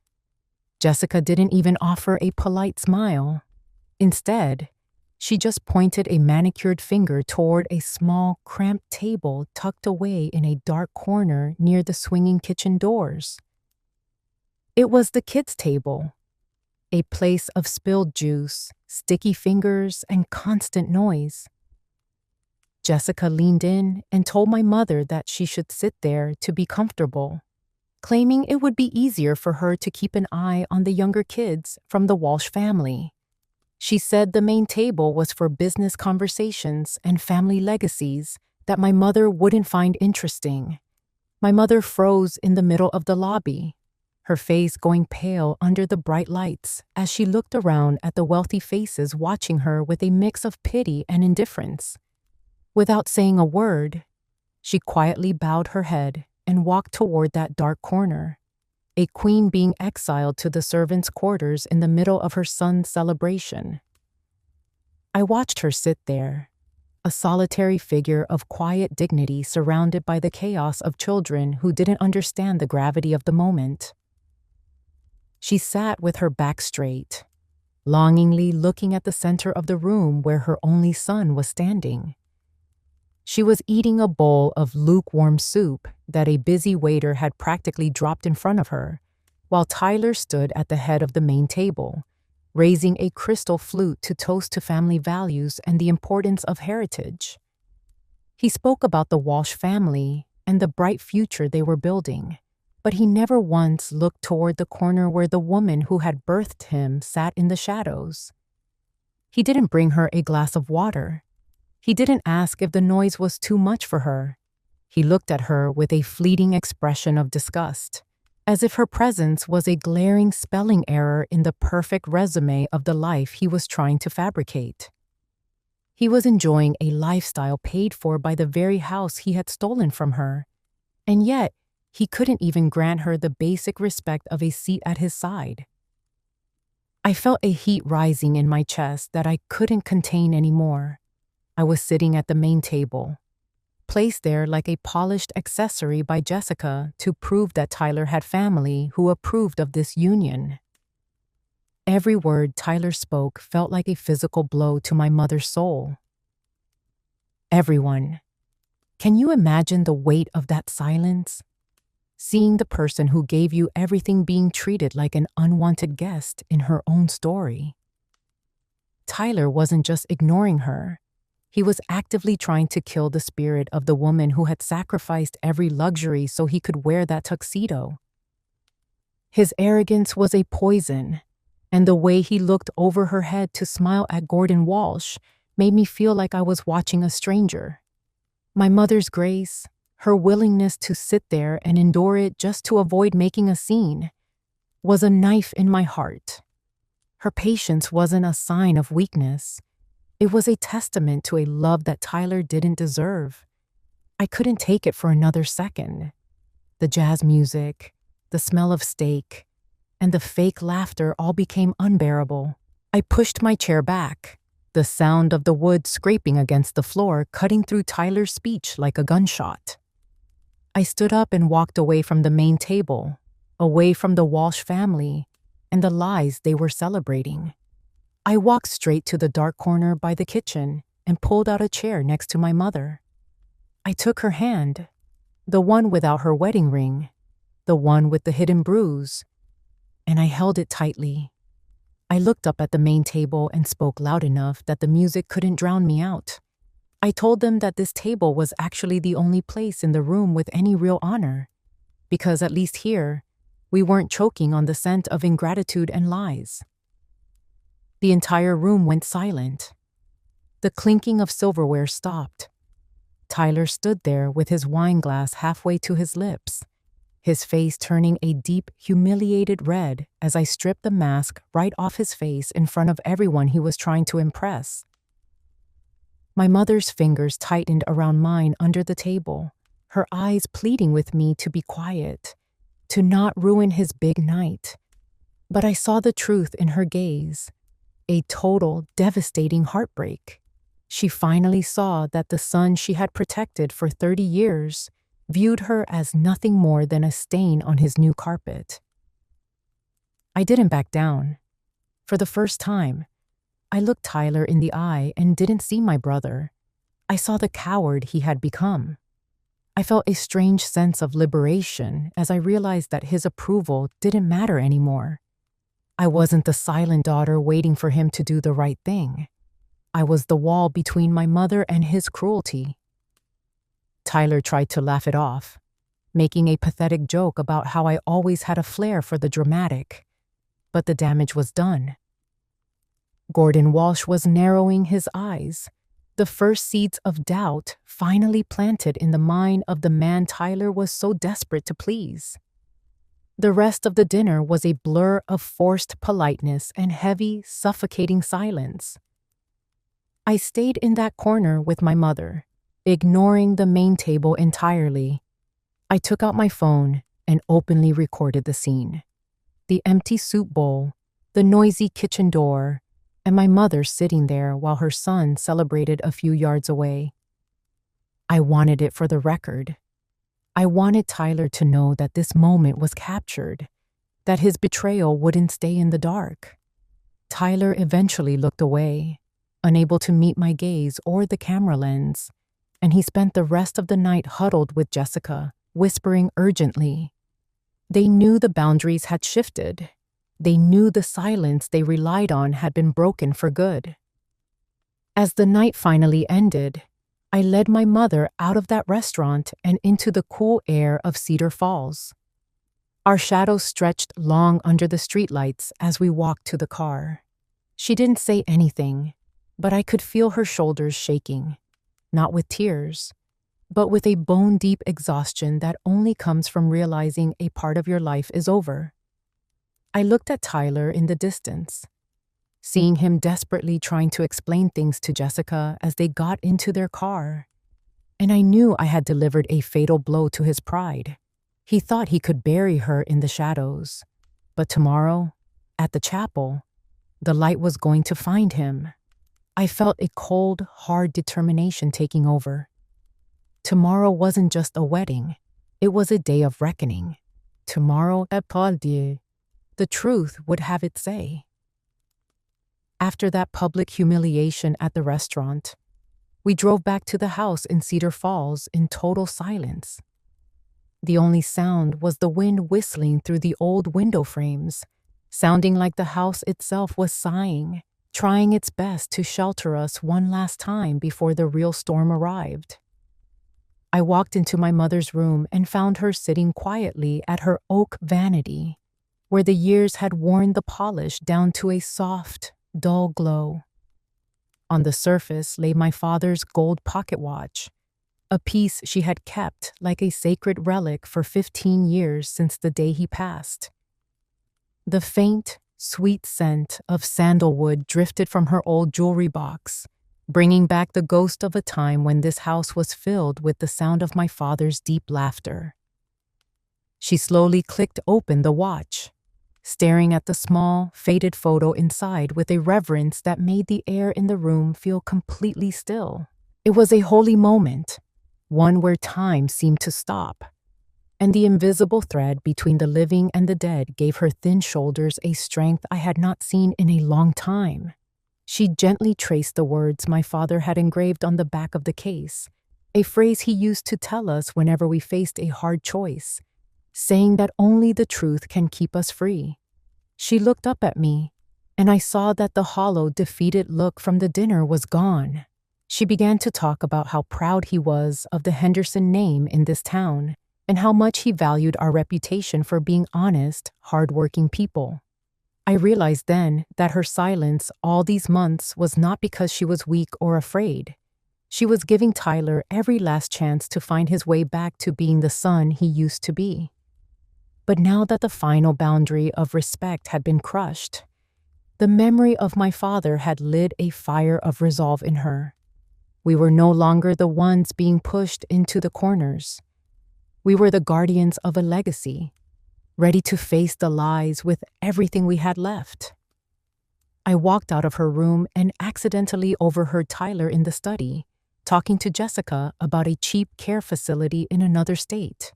Jessica didn't even offer a polite smile. Instead, she just pointed a manicured finger toward a small, cramped table tucked away in a dark corner near the swinging kitchen doors. It was the kids' table, a place of spilled juice, sticky fingers, and constant noise. Jessica leaned in and told my mother that she should sit there to be comfortable, claiming it would be easier for her to keep an eye on the younger kids from the Walsh family. She said the main table was for business conversations and family legacies that my mother wouldn't find interesting. My mother froze in the middle of the lobby, her face going pale under the bright lights as she looked around at the wealthy faces watching her with a mix of pity and indifference. Without saying a word, she quietly bowed her head and walked toward that dark corner, a queen being exiled to the servants' quarters in the middle of her son's celebration. I watched her sit there, a solitary figure of quiet dignity surrounded by the chaos of children who didn't understand the gravity of the moment. She sat with her back straight, longingly looking at the center of the room where her only son was standing. She was eating a bowl of lukewarm soup that a busy waiter had practically dropped in front of her, while Tyler stood at the head of the main table, raising a crystal flute to toast to family values and the importance of heritage. He spoke about the Walsh family and the bright future they were building, but he never once looked toward the corner where the woman who had birthed him sat in the shadows. He didn't bring her a glass of water. He didn't ask if the noise was too much for her. He looked at her with a fleeting expression of disgust, as if her presence was a glaring spelling error in the perfect resume of the life he was trying to fabricate. He was enjoying a lifestyle paid for by the very house he had stolen from her, and yet he couldn't even grant her the basic respect of a seat at his side. I felt a heat rising in my chest that I couldn't contain anymore. I was sitting at the main table, placed there like a polished accessory by Jessica to prove that Tyler had family who approved of this union. Every word Tyler spoke felt like a physical blow to my mother's soul. Everyone. Can you imagine the weight of that silence? Seeing the person who gave you everything being treated like an unwanted guest in her own story. Tyler wasn't just ignoring her. He was actively trying to kill the spirit of the woman who had sacrificed every luxury so he could wear that tuxedo. His arrogance was a poison, and the way he looked over her head to smile at Gordon Walsh made me feel like I was watching a stranger. My mother's grace, her willingness to sit there and endure it just to avoid making a scene, was a knife in my heart. Her patience wasn't a sign of weakness. It was a testament to a love that Tyler didn't deserve. I couldn't take it for another second. The jazz music, the smell of steak, and the fake laughter all became unbearable. I pushed my chair back, the sound of the wood scraping against the floor cutting through Tyler's speech like a gunshot. I stood up and walked away from the main table, away from the Walsh family and the lies they were celebrating. I walked straight to the dark corner by the kitchen and pulled out a chair next to my mother. I took her hand, the one without her wedding ring, the one with the hidden bruise, and I held it tightly. I looked up at the main table and spoke loud enough that the music couldn't drown me out. I told them that this table was actually the only place in the room with any real honor, because at least here, we weren't choking on the scent of ingratitude and lies. The entire room went silent. The clinking of silverware stopped. Tyler stood there with his wine glass halfway to his lips, his face turning a deep, humiliated red as I stripped the mask right off his face in front of everyone he was trying to impress. My mother's fingers tightened around mine under the table, her eyes pleading with me to be quiet, to not ruin his big night. But I saw the truth in her gaze, a total, devastating heartbreak. She finally saw that the son she had protected for 30 years viewed her as nothing more than a stain on his new carpet. I didn't back down. For the first time, I looked Tyler in the eye and didn't see my brother. I saw the coward he had become. I felt a strange sense of liberation as I realized that his approval didn't matter anymore. I wasn't the silent daughter waiting for him to do the right thing. I was the wall between my mother and his cruelty. Tyler tried to laugh it off, making a pathetic joke about how I always had a flair for the dramatic, but the damage was done. Gordon Walsh was narrowing his eyes, the first seeds of doubt finally planted in the mind of the man Tyler was so desperate to please. The rest of the dinner was a blur of forced politeness and heavy, suffocating silence. I stayed in that corner with my mother, ignoring the main table entirely. I took out my phone and openly recorded the scene. The empty soup bowl, the noisy kitchen door, and my mother sitting there while her son celebrated a few yards away. I wanted it for the record. I wanted Tyler to know that this moment was captured, that his betrayal wouldn't stay in the dark. Tyler eventually looked away, unable to meet my gaze or the camera lens, and he spent the rest of the night huddled with Jessica, whispering urgently. They knew the boundaries had shifted. They knew the silence they relied on had been broken for good. As the night finally ended, I led my mother out of that restaurant and into the cool air of Cedar Falls. Our shadows stretched long under the streetlights as we walked to the car. She didn't say anything, but I could feel her shoulders shaking, not with tears, but with a bone-deep exhaustion that only comes from realizing a part of your life is over. I looked at Tyler in the distance. seeing him desperately trying to explain things to Jessica as they got into their car. And I knew I had delivered a fatal blow to his pride. He thought he could bury her in the shadows. But tomorrow, at the chapel, the light was going to find him. I felt a cold, hard determination taking over. Tomorrow wasn't just a wedding. It was a day of reckoning. Tomorrow, the truth would have its say. After that public humiliation at the restaurant, we drove back to the house in Cedar Falls in total silence. The only sound was the wind whistling through the old window frames, sounding like the house itself was sighing, trying its best to shelter us one last time before the real storm arrived. I walked into my mother's room and found her sitting quietly at her oak vanity, where the years had worn the polish down to a soft, dull glow. On the surface lay my father's gold pocket watch, a piece she had kept like a sacred relic for 15 years since the day he passed. The faint, sweet scent of sandalwood drifted from her old jewelry box, bringing back the ghost of a time when this house was filled with the sound of my father's deep laughter. She slowly clicked open the watch, staring at the small, faded photo inside with a reverence that made the air in the room feel completely still. It was a holy moment, one where time seemed to stop, and the invisible thread between the living and the dead gave her thin shoulders a strength I had not seen in a long time. She gently traced the words my father had engraved on the back of the case, a phrase he used to tell us whenever we faced a hard choice, saying that only the truth can keep us free. She looked up at me, and I saw that the hollow, defeated look from the dinner was gone. She began to talk about how proud he was of the Henderson name in this town, and how much he valued our reputation for being honest, hard-working people. I realized then that her silence all these months was not because she was weak or afraid. She was giving Tyler every last chance to find his way back to being the son he used to be. But now that the final boundary of respect had been crushed, the memory of my father had lit a fire of resolve in her. We were no longer the ones being pushed into the corners. We were the guardians of a legacy, ready to face the lies with everything we had left. I walked out of her room and accidentally overheard Tyler in the study, talking to Jessica about a cheap care facility in another state.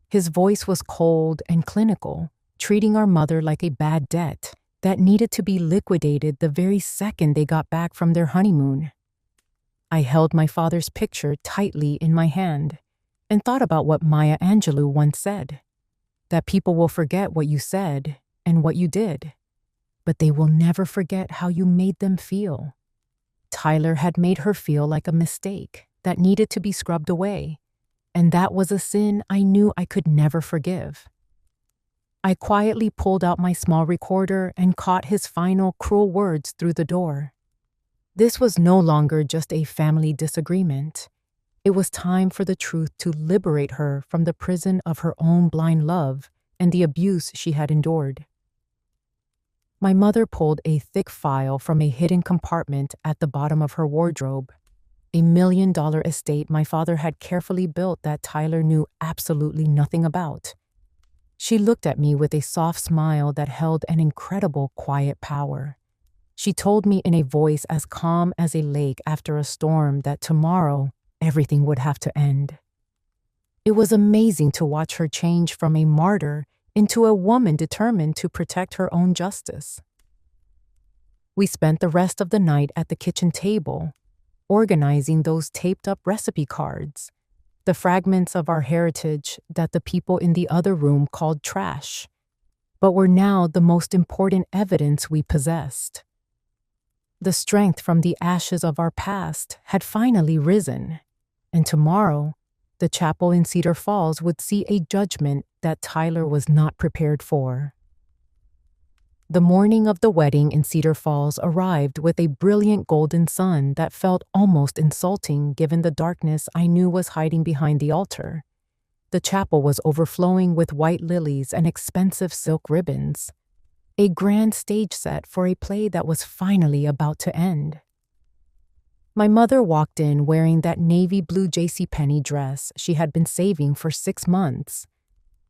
His voice was cold and clinical, treating our mother like a bad debt that needed to be liquidated the very second they got back from their honeymoon. I held my father's picture tightly in my hand and thought about what Maya Angelou once said, that people will forget what you said and what you did, but they will never forget how you made them feel. Tyler had made her feel like a mistake that needed to be scrubbed away, and that was a sin I knew I could never forgive. I quietly pulled out my small recorder and caught his final cruel words through the door. This was no longer just a family disagreement. It was time for the truth to liberate her from the prison of her own blind love and the abuse she had endured. My mother pulled a thick file from a hidden compartment at the bottom of her wardrobe, a $1 million estate my father had carefully built that Tyler knew absolutely nothing about. She looked at me with a soft smile that held an incredible quiet power. She told me in a voice as calm as a lake after a storm that tomorrow everything would have to end. It was amazing to watch her change from a martyr into a woman determined to protect her own justice. We spent the rest of the night at the kitchen table, organizing those taped-up recipe cards, the fragments of our heritage that the people in the other room called trash, but were now the most important evidence we possessed. The strength from the ashes of our past had finally risen, and tomorrow, the chapel in Cedar Falls would see a judgment that Tyler was not prepared for. The morning of the wedding in Cedar Falls arrived with a brilliant golden sun that felt almost insulting given the darkness I knew was hiding behind the altar. The chapel was overflowing with white lilies and expensive silk ribbons. a grand stage set for a play that was finally about to end. My mother walked in wearing that navy blue JCPenney dress she had been saving for 6 months,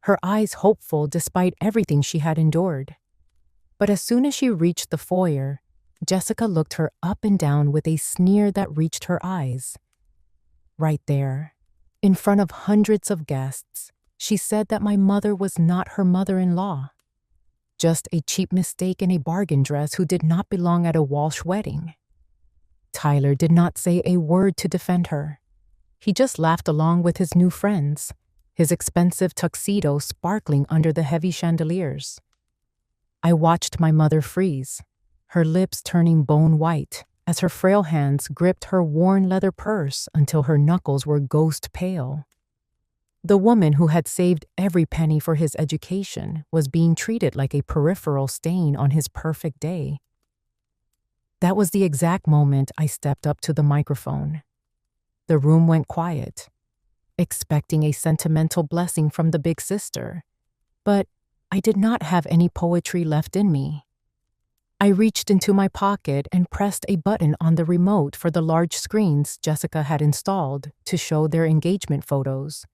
her eyes hopeful despite everything she had endured. But as soon as she reached the foyer, Jessica looked her up and down with a sneer that reached her eyes. Right there, in front of hundreds of guests, she said that my mother was not her mother-in-law, just a cheap mistake in a bargain dress who did not belong at a Walsh wedding. Tyler did not say a word to defend her. He just laughed along with his new friends, his expensive tuxedo sparkling under the heavy chandeliers. I watched my mother freeze, her lips turning bone white as her frail hands gripped her worn leather purse until her knuckles were ghost pale. The woman who had saved every penny for his education was being treated like a peripheral stain on his perfect day. That was the exact moment I stepped up to the microphone. The room went quiet, expecting a sentimental blessing from the big sister, but I did not have any poetry left in me. I reached into my pocket and pressed a button on the remote for the large screens Jessica had installed to show their engagement photos.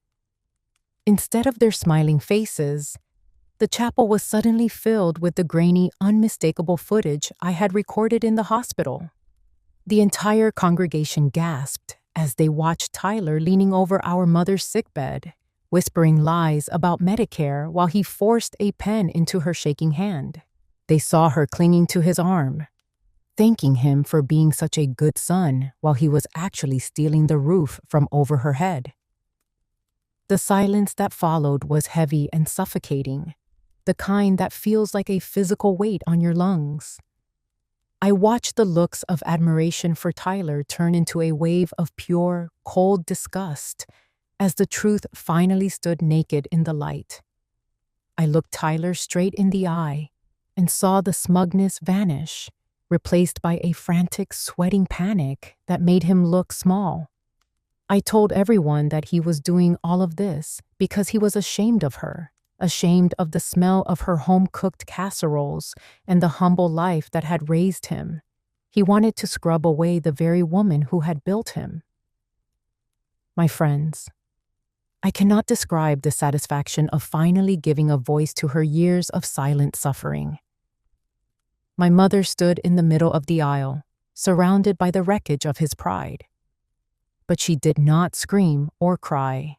Instead of their smiling faces, the chapel was suddenly filled with the grainy, unmistakable footage I had recorded in the hospital. The entire congregation gasped as they watched Tyler leaning over our mother's sickbed, whispering lies about Medicare while he forced a pen into her shaking hand. They saw her clinging to his arm, thanking him for being such a good son while he was actually stealing the roof from over her head. The silence that followed was heavy and suffocating, the kind that feels like a physical weight on your lungs. I watched the looks of admiration for Tyler turn into a wave of pure, cold disgust as the truth finally stood naked in the light. I looked Tyler straight in the eye and saw the smugness vanish, replaced by a frantic, sweating panic that made him look small. I told everyone that he was doing all of this because he was ashamed of her, ashamed of the smell of her home-cooked casseroles and the humble life that had raised him. He wanted to scrub away the very woman who had built him. My friends, I cannot describe the satisfaction of finally giving a voice to her years of silent suffering. My mother stood in the middle of the aisle, surrounded by the wreckage of his pride. But she did not scream or cry.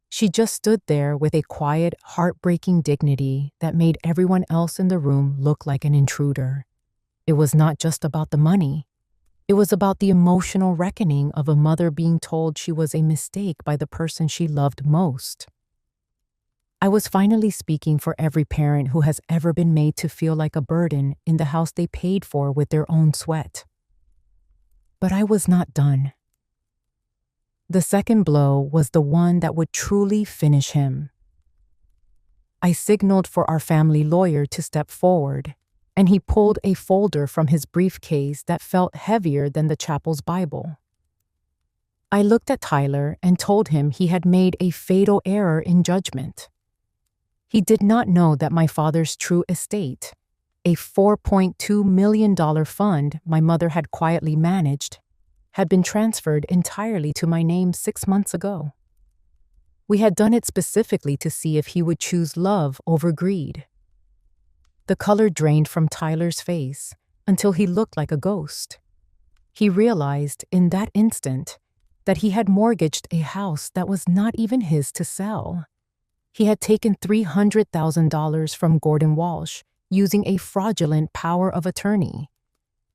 She just stood there with a quiet, heartbreaking dignity that made everyone else in the room look like an intruder. It was not just about the money. It was about the emotional reckoning of a mother being told she was a mistake by the person she loved most. I was finally speaking for every parent who has ever been made to feel like a burden in the house they paid for with their own sweat. But I was not done. The second blow was the one that would truly finish him. I signaled for our family lawyer to step forward, and he pulled a folder from his briefcase that felt heavier than the chapel's Bible. I looked at Tyler and told him he had made a fatal error in judgment. He did not know that my father's true estate, a $4.2 million fund my mother had quietly managed, had been transferred entirely to my name 6 months ago. We had done it specifically to see if he would choose love over greed. The color drained from Tyler's face until he looked like a ghost. He realized in that instant that he had mortgaged a house that was not even his to sell. He had taken $300,000 from Gordon Walsh using a fraudulent power of attorney.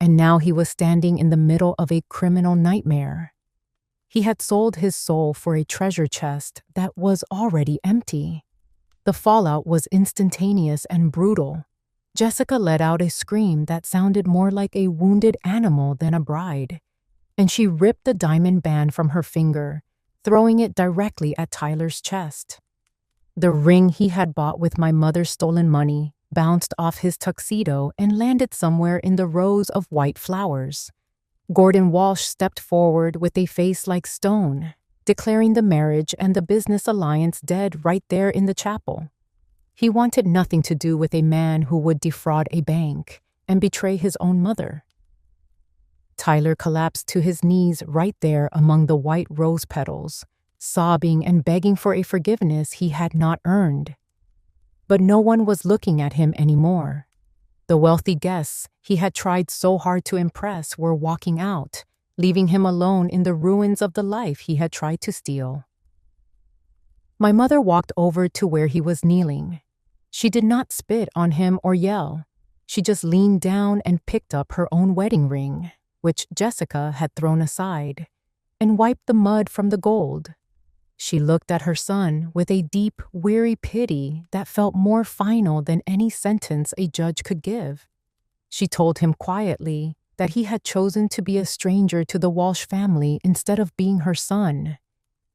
And now he was standing in the middle of a criminal nightmare. He had sold his soul for a treasure chest that was already empty. The fallout was instantaneous and brutal. Jessica let out a scream that sounded more like a wounded animal than a bride, and she ripped the diamond band from her finger, throwing it directly at Tyler's chest. The ring he had bought with my mother's stolen money bounced off his tuxedo and landed somewhere in the rows of white flowers. Gordon Walsh stepped forward with a face like stone, declaring the marriage and the business alliance dead right there in the chapel. He wanted nothing to do with a man who would defraud a bank and betray his own mother. Tyler collapsed to his knees right there among the white rose petals, sobbing and begging for a forgiveness he had not earned. But no one was looking at him anymore. The wealthy guests he had tried so hard to impress were walking out, leaving him alone in the ruins of the life he had tried to steal. My mother walked over to where he was kneeling. She did not spit on him or yell. She just leaned down and picked up her own wedding ring, which Jessica had thrown aside, and wiped the mud from the gold. She looked at her son with a deep, weary pity that felt more final than any sentence a judge could give. She told him quietly that he had chosen to be a stranger to the Walsh family instead of being her son,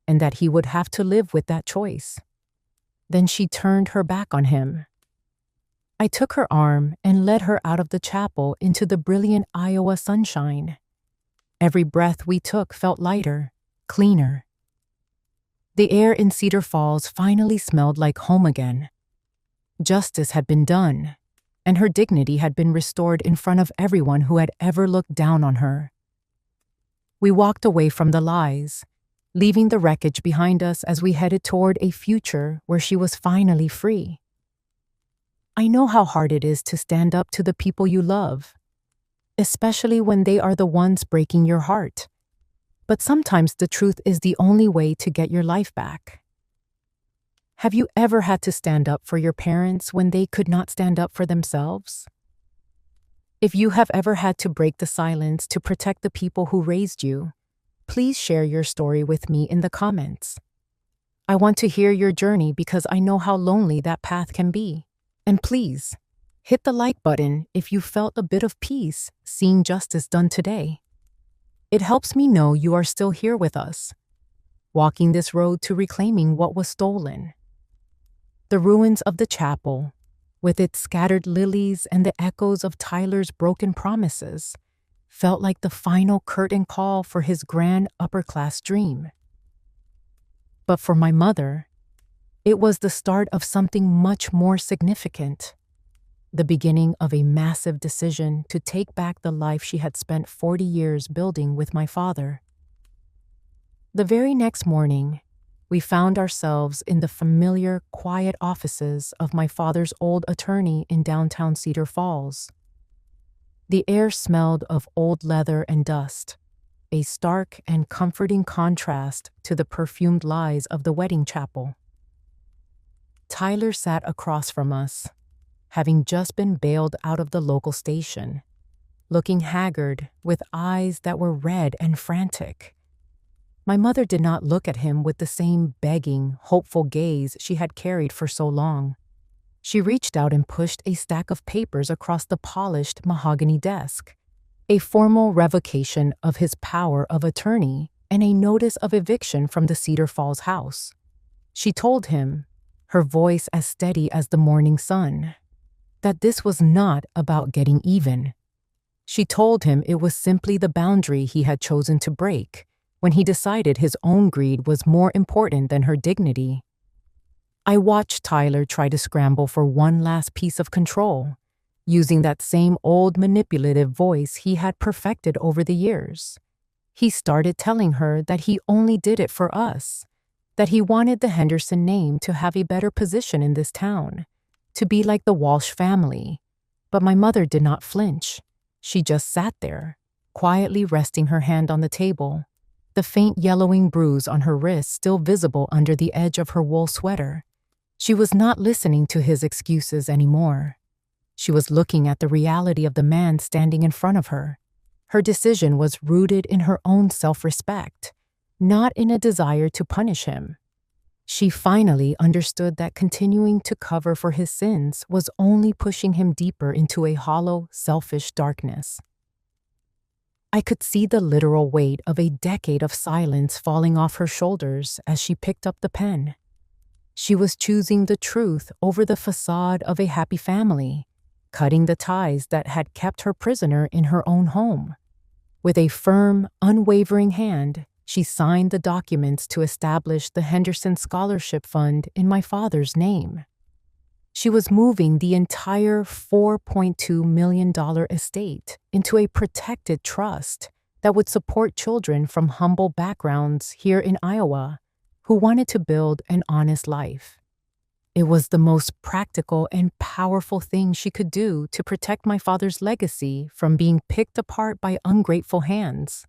and that he would have to live with that choice. Then she turned her back on him. I took her arm and led her out of the chapel into the brilliant Iowa sunshine. Every breath we took felt lighter, cleaner. The air in Cedar Falls finally smelled like home again. Justice had been done, and her dignity had been restored in front of everyone who had ever looked down on her. We walked away from the lies, leaving the wreckage behind us as we headed toward a future where she was finally free. I know how hard it is to stand up to the people you love, especially when they are the ones breaking your heart. But sometimes the truth is the only way to get your life back. Have you ever had to stand up for your parents when they could not stand up for themselves? If you have ever had to break the silence to protect the people who raised you, please share your story with me in the comments. I want to hear your journey because I know how lonely that path can be. And please, hit the like button if you felt a bit of peace seeing justice done today. It helps me know you are still here with us, walking this road to reclaiming what was stolen. The ruins of the chapel, with its scattered lilies and the echoes of Tyler's broken promises, felt like the final curtain call for his grand upper-class dream. But for my mother, it was the start of something much more significant. The beginning of a massive decision to take back the life she had spent 40 years building with my father. The very next morning, we found ourselves in the familiar, quiet offices of my father's old attorney in downtown Cedar Falls. The air smelled of old leather and dust, a stark and comforting contrast to the perfumed lies of the wedding chapel. Tyler sat across from us, having just been bailed out of the local station, looking haggard with eyes that were red and frantic. My mother did not look at him with the same begging, hopeful gaze she had carried for so long. She reached out and pushed a stack of papers across the polished mahogany desk, a formal revocation of his power of attorney and a notice of eviction from the Cedar Falls house. She told him, her voice as steady as the morning sun, that this was not about getting even. She told him it was simply the boundary he had chosen to break when he decided his own greed was more important than her dignity. I watched Tyler try to scramble for one last piece of control, using that same old manipulative voice he had perfected over the years. He started telling her that he only did it for us, that he wanted the Henderson name to have a better position in this town, to be like the Walsh family. But my mother did not flinch. She just sat there, quietly resting her hand on the table, the faint yellowing bruise on her wrist still visible under the edge of her wool sweater. She was not listening to his excuses anymore. She was looking at the reality of the man standing in front of her. Her decision was rooted in her own self-respect, not in a desire to punish him. She finally understood that continuing to cover for his sins was only pushing him deeper into a hollow, selfish darkness. I could see the literal weight of a decade of silence falling off her shoulders as she picked up the pen. She was choosing the truth over the facade of a happy family, cutting the ties that had kept her prisoner in her own home. With a firm, unwavering hand, she signed the documents to establish the Henderson Scholarship Fund in my father's name. She was moving the entire $4.2 million estate into a protected trust that would support children from humble backgrounds here in Iowa who wanted to build an honest life. It was the most practical and powerful thing she could do to protect my father's legacy from being picked apart by ungrateful hands.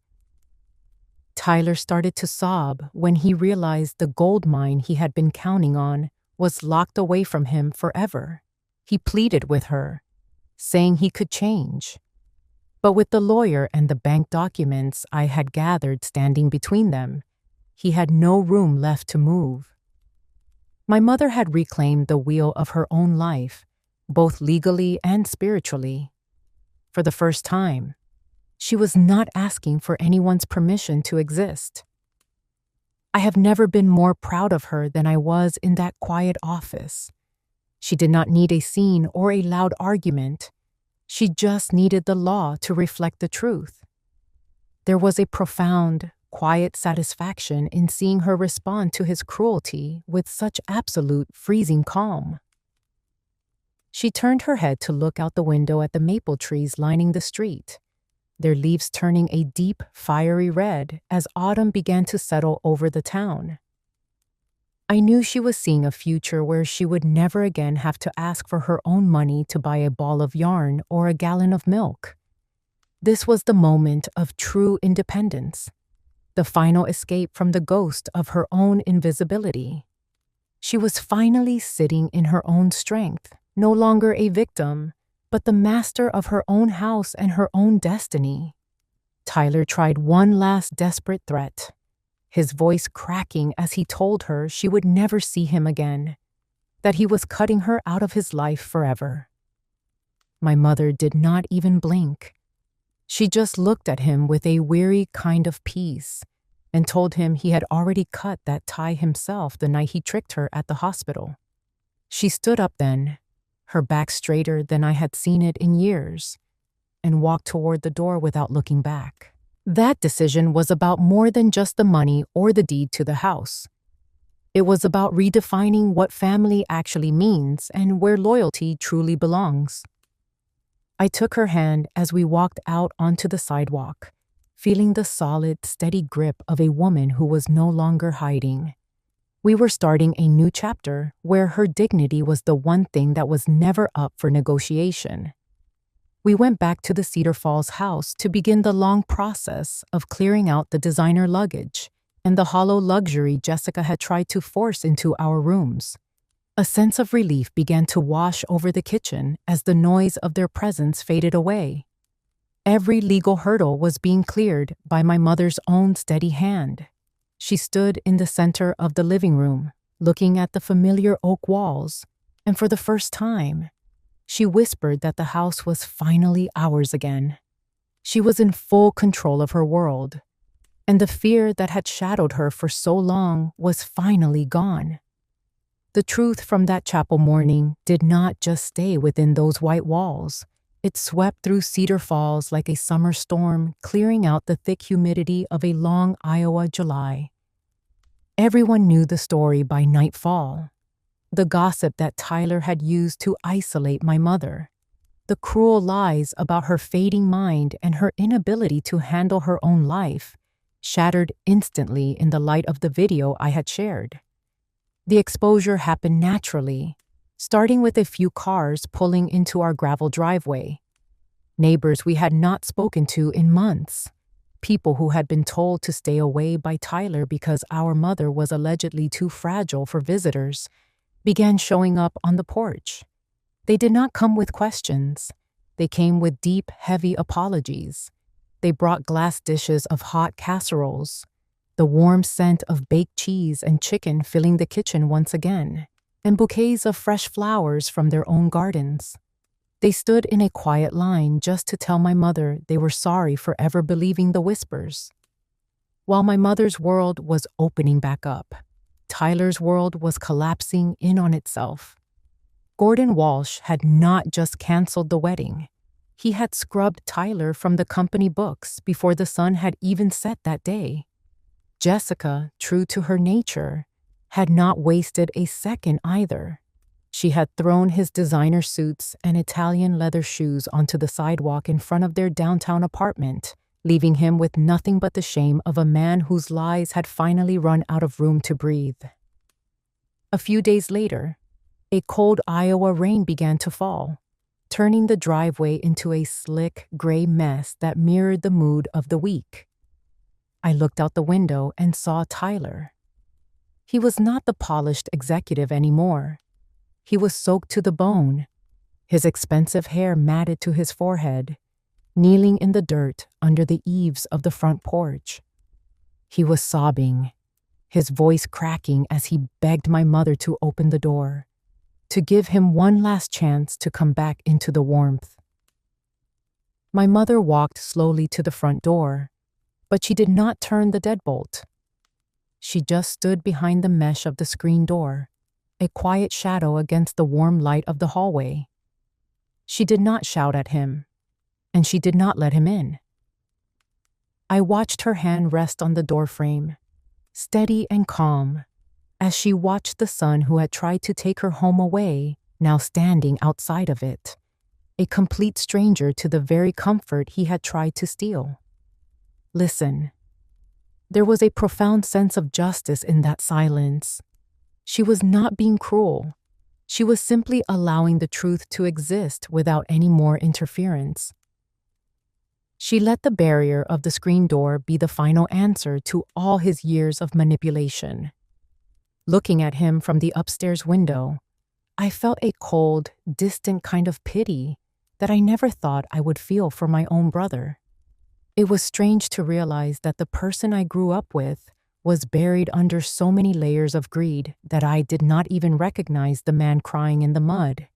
Tyler started to sob when he realized the gold mine he had been counting on was locked away from him forever. He pleaded with her, saying he could change. But with the lawyer and the bank documents I had gathered standing between them, he had no room left to move. My mother had reclaimed the wheel of her own life, both legally and spiritually. For the first time, she was not asking for anyone's permission to exist. I have never been more proud of her than I was in that quiet office. She did not need a scene or a loud argument. She just needed the law to reflect the truth. There was a profound, quiet satisfaction in seeing her respond to his cruelty with such absolute, freezing calm. She turned her head to look out the window at the maple trees lining the street, their leaves turning a deep, fiery red as autumn began to settle over the town. I knew she was seeing a future where she would never again have to ask for her own money to buy a ball of yarn or a gallon of milk. This was the moment of true independence, the final escape from the ghost of her own invisibility. She was finally sitting in her own strength, no longer a victim, but the master of her own house and her own destiny. Tyler tried one last desperate threat, his voice cracking as he told her she would never see him again, that he was cutting her out of his life forever. My mother did not even blink. She just looked at him with a weary kind of peace and told him he had already cut that tie himself the night he tricked her at the hospital. She stood up then, her back straighter than I had seen it in years, and walked toward the door without looking back. That decision was about more than just the money or the deed to the house. It was about redefining what family actually means and where loyalty truly belongs. I took her hand as we walked out onto the sidewalk, feeling the solid, steady grip of a woman who was no longer hiding. We were starting a new chapter where her dignity was the one thing that was never up for negotiation. We went back to the Cedar Falls house to begin the long process of clearing out the designer luggage and the hollow luxury Jessica had tried to force into our rooms. A sense of relief began to wash over the kitchen as the noise of their presence faded away. Every legal hurdle was being cleared by my mother's own steady hand. She stood in the center of the living room, looking at the familiar oak walls, and for the first time, she whispered that the house was finally ours again. She was in full control of her world, and the fear that had shadowed her for so long was finally gone. The truth from that chapel morning did not just stay within those white walls. It swept through Cedar Falls like a summer storm, clearing out the thick humidity of a long Iowa July. Everyone knew the story by nightfall. The gossip that Tyler had used to isolate my mother. The cruel lies about her fading mind and her inability to handle her own life, shattered instantly in the light of the video I had shared. The exposure happened naturally, starting with a few cars pulling into our gravel driveway. Neighbors we had not spoken to in months. People who had been told to stay away by Tyler because our mother was allegedly too fragile for visitors began showing up on the porch. They did not come with questions. They came with deep, heavy apologies. They brought glass dishes of hot casseroles, the warm scent of baked cheese and chicken filling the kitchen once again, and bouquets of fresh flowers from their own gardens. They stood in a quiet line just to tell my mother they were sorry for ever believing the whispers. While my mother's world was opening back up, Tyler's world was collapsing in on itself. Gordon Walsh had not just canceled the wedding. He had scrubbed Tyler from the company books before the sun had even set that day. Jessica, true to her nature, had not wasted a second either. She had thrown his designer suits and Italian leather shoes onto the sidewalk in front of their downtown apartment, leaving him with nothing but the shame of a man whose lies had finally run out of room to breathe. A few days later, a cold Iowa rain began to fall, turning the driveway into a slick, gray mess that mirrored the mood of the week. I looked out the window and saw Tyler. He was not the polished executive anymore. He was soaked to the bone, his expensive hair matted to his forehead, kneeling in the dirt under the eaves of the front porch. He was sobbing, his voice cracking as he begged my mother to open the door, to give him one last chance to come back into the warmth. My mother walked slowly to the front door, but she did not turn the deadbolt. She just stood behind the mesh of the screen door, a quiet shadow against the warm light of the hallway. She did not shout at him, and she did not let him in. I watched her hand rest on the doorframe, steady and calm, as she watched the son who had tried to take her home away, now standing outside of it, a complete stranger to the very comfort he had tried to steal. Listen. There was a profound sense of justice in that silence. She was not being cruel. She was simply allowing the truth to exist without any more interference. She let the barrier of the screen door be the final answer to all his years of manipulation. Looking at him from the upstairs window, I felt a cold, distant kind of pity that I never thought I would feel for my own brother. It was strange to realize that the person I grew up with was buried under so many layers of greed that I did not even recognize the man crying in the mud.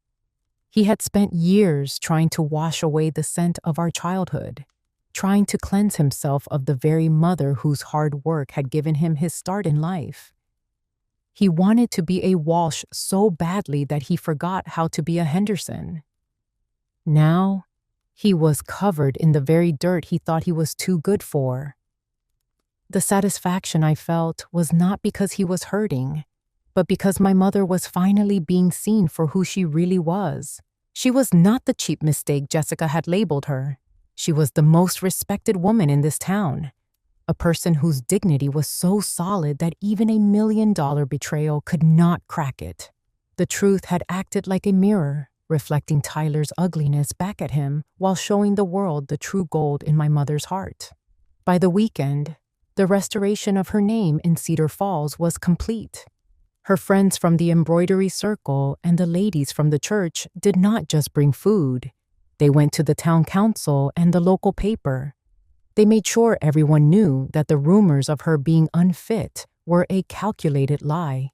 He had spent years trying to wash away the scent of our childhood, trying to cleanse himself of the very mother whose hard work had given him his start in life. He wanted to be a Walsh so badly that he forgot how to be a Henderson. Now, he was covered in the very dirt he thought he was too good for. The satisfaction I felt was not because he was hurting, but because my mother was finally being seen for who she really was. She was not the cheap mistake Jessica had labeled her. She was the most respected woman in this town, a person whose dignity was so solid that even $1 million betrayal could not crack it. The truth had acted like a mirror, reflecting Tyler's ugliness back at him while showing the world the true gold in my mother's heart. By the weekend, the restoration of her name in Cedar Falls was complete. Her friends from the embroidery circle and the ladies from the church did not just bring food. They went to the town council and the local paper. They made sure everyone knew that the rumors of her being unfit were a calculated lie.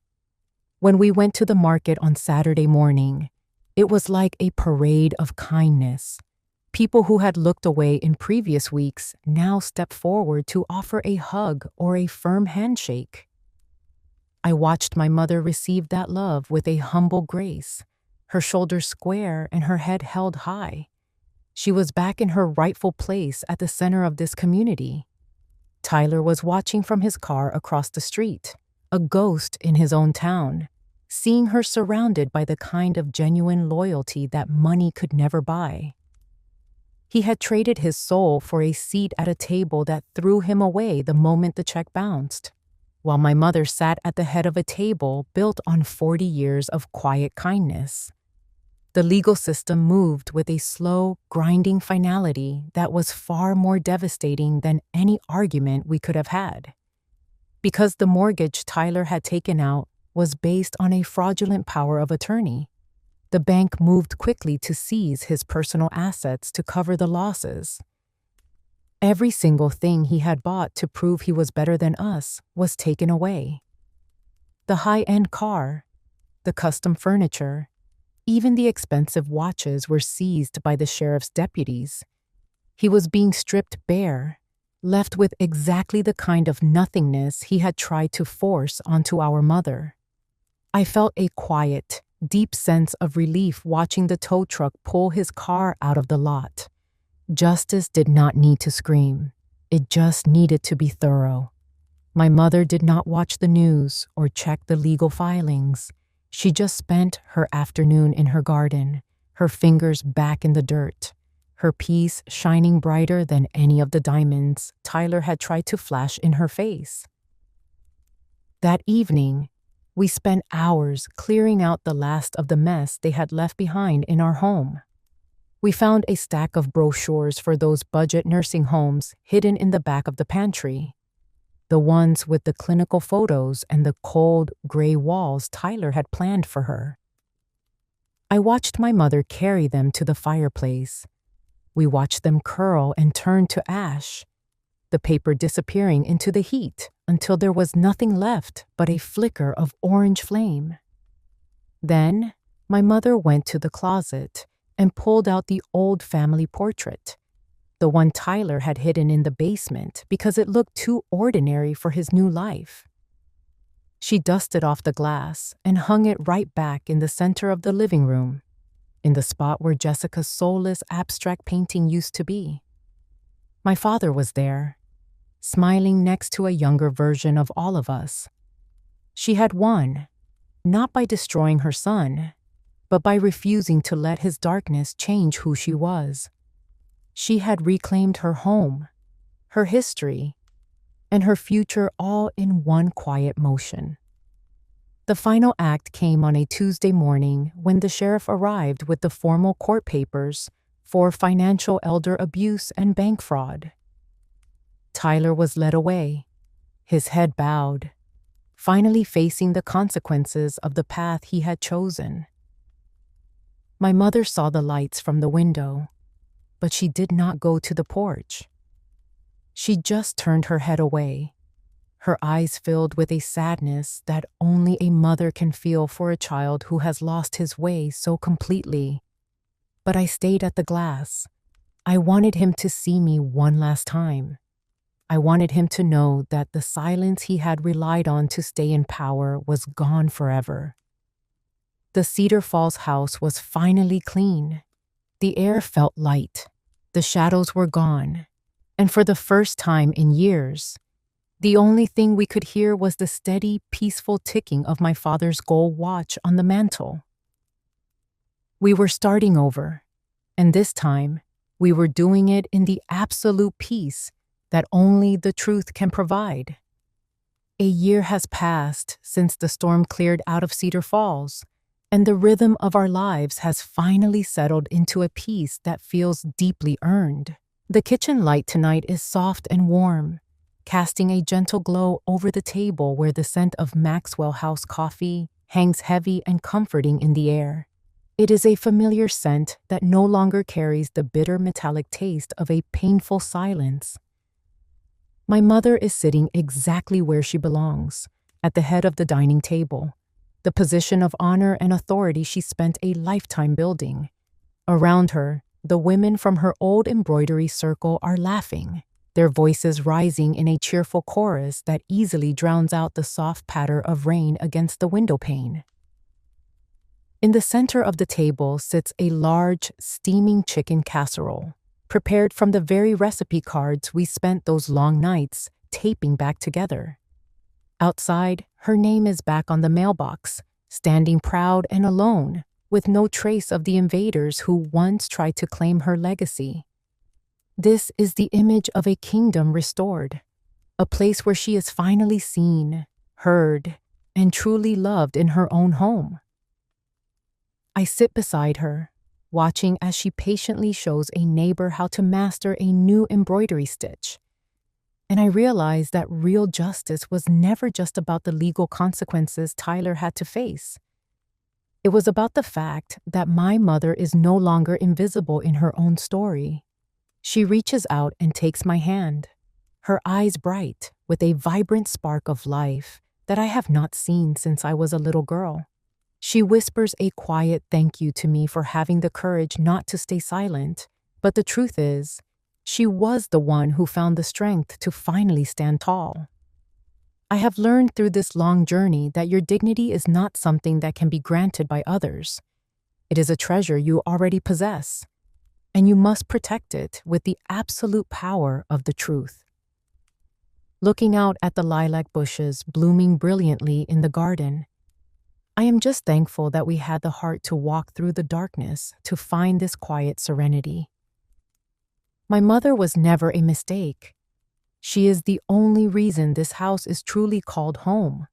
When we went to the market on Saturday morning, it was like a parade of kindness. People who had looked away in previous weeks now stepped forward to offer a hug or a firm handshake. I watched my mother receive that love with a humble grace, her shoulders square and her head held high. She was back in her rightful place at the center of this community. Tyler was watching from his car across the street, a ghost in his own town, seeing her surrounded by the kind of genuine loyalty that money could never buy. He had traded his soul for a seat at a table that threw him away the moment the check bounced, while my mother sat at the head of a table built on 40 years of quiet kindness. The legal system moved with a slow, grinding finality that was far more devastating than any argument we could have had. Because the mortgage Tyler had taken out was based on a fraudulent power of attorney, the bank moved quickly to seize his personal assets to cover the losses. Every single thing he had bought to prove he was better than us was taken away. The high-end car, the custom furniture, even the expensive watches were seized by the sheriff's deputies. He was being stripped bare, left with exactly the kind of nothingness he had tried to force onto our mother. I felt a quiet, deep sense of relief watching the tow truck pull his car out of the lot. Justice did not need to scream. It just needed to be thorough. My mother did not watch the news or check the legal filings. She just spent her afternoon in her garden, her fingers back in the dirt, her peace shining brighter than any of the diamonds Tyler had tried to flash in her face. That evening, we spent hours clearing out the last of the mess they had left behind in our home. We found a stack of brochures for those budget nursing homes hidden in the back of the pantry. The ones with the clinical photos and the cold, gray walls Tyler had planned for her. I watched my mother carry them to the fireplace. We watched them curl and turn to ash, the paper disappearing into the heat until there was nothing left but a flicker of orange flame. Then, my mother went to the closet and pulled out the old family portrait, the one Tyler had hidden in the basement because it looked too ordinary for his new life. She dusted off the glass and hung it right back in the center of the living room, in the spot where Jessica's soulless abstract painting used to be. My father was there, smiling next to a younger version of all of us. She had won, not by destroying her son, but by refusing to let his darkness change who she was. She had reclaimed her home, her history, and her future all in one quiet motion. The final act came on a Tuesday morning when the sheriff arrived with the formal court papers for financial elder abuse and bank fraud. Tyler was led away, his head bowed, finally facing the consequences of the path he had chosen. My mother saw the lights from the window, but she did not go to the porch. She just turned her head away, her eyes filled with a sadness that only a mother can feel for a child who has lost his way so completely. But I stayed at the glass. I wanted him to see me one last time. I wanted him to know that the silence he had relied on to stay in power was gone forever. The Cedar Falls house was finally clean. The air felt light, the shadows were gone, and for the first time in years, the only thing we could hear was the steady, peaceful ticking of my father's gold watch on the mantel. We were starting over, and this time, we were doing it in the absolute peace that only the truth can provide. A year has passed since the storm cleared out of Cedar Falls, and the rhythm of our lives has finally settled into a peace that feels deeply earned. The kitchen light tonight is soft and warm, casting a gentle glow over the table where the scent of Maxwell House coffee hangs heavy and comforting in the air. It is a familiar scent that no longer carries the bitter metallic taste of a painful silence. My mother is sitting exactly where she belongs, at the head of the dining table, the position of honor and authority she spent a lifetime building. Around her, the women from her old embroidery circle are laughing, their voices rising in a cheerful chorus that easily drowns out the soft patter of rain against the window pane. In the center of the table sits a large, steaming chicken casserole, prepared from the very recipe cards we spent those long nights taping back together. Outside, her name is back on the mailbox, standing proud and alone, with no trace of the invaders who once tried to claim her legacy. This is the image of a kingdom restored, a place where she is finally seen, heard, and truly loved in her own home. I sit beside her, watching as she patiently shows a neighbor how to master a new embroidery stitch. And I realized that real justice was never just about the legal consequences Tyler had to face. It was about the fact that my mother is no longer invisible in her own story. She reaches out and takes my hand, her eyes bright with a vibrant spark of life that I have not seen since I was a little girl. She whispers a quiet thank you to me for having the courage not to stay silent, but the truth is, she was the one who found the strength to finally stand tall. I have learned through this long journey that your dignity is not something that can be granted by others. It is a treasure you already possess, and you must protect it with the absolute power of the truth. Looking out at the lilac bushes blooming brilliantly in the garden, I am just thankful that we had the heart to walk through the darkness to find this quiet serenity. My mother was never a mistake. She is the only reason this house is truly called home.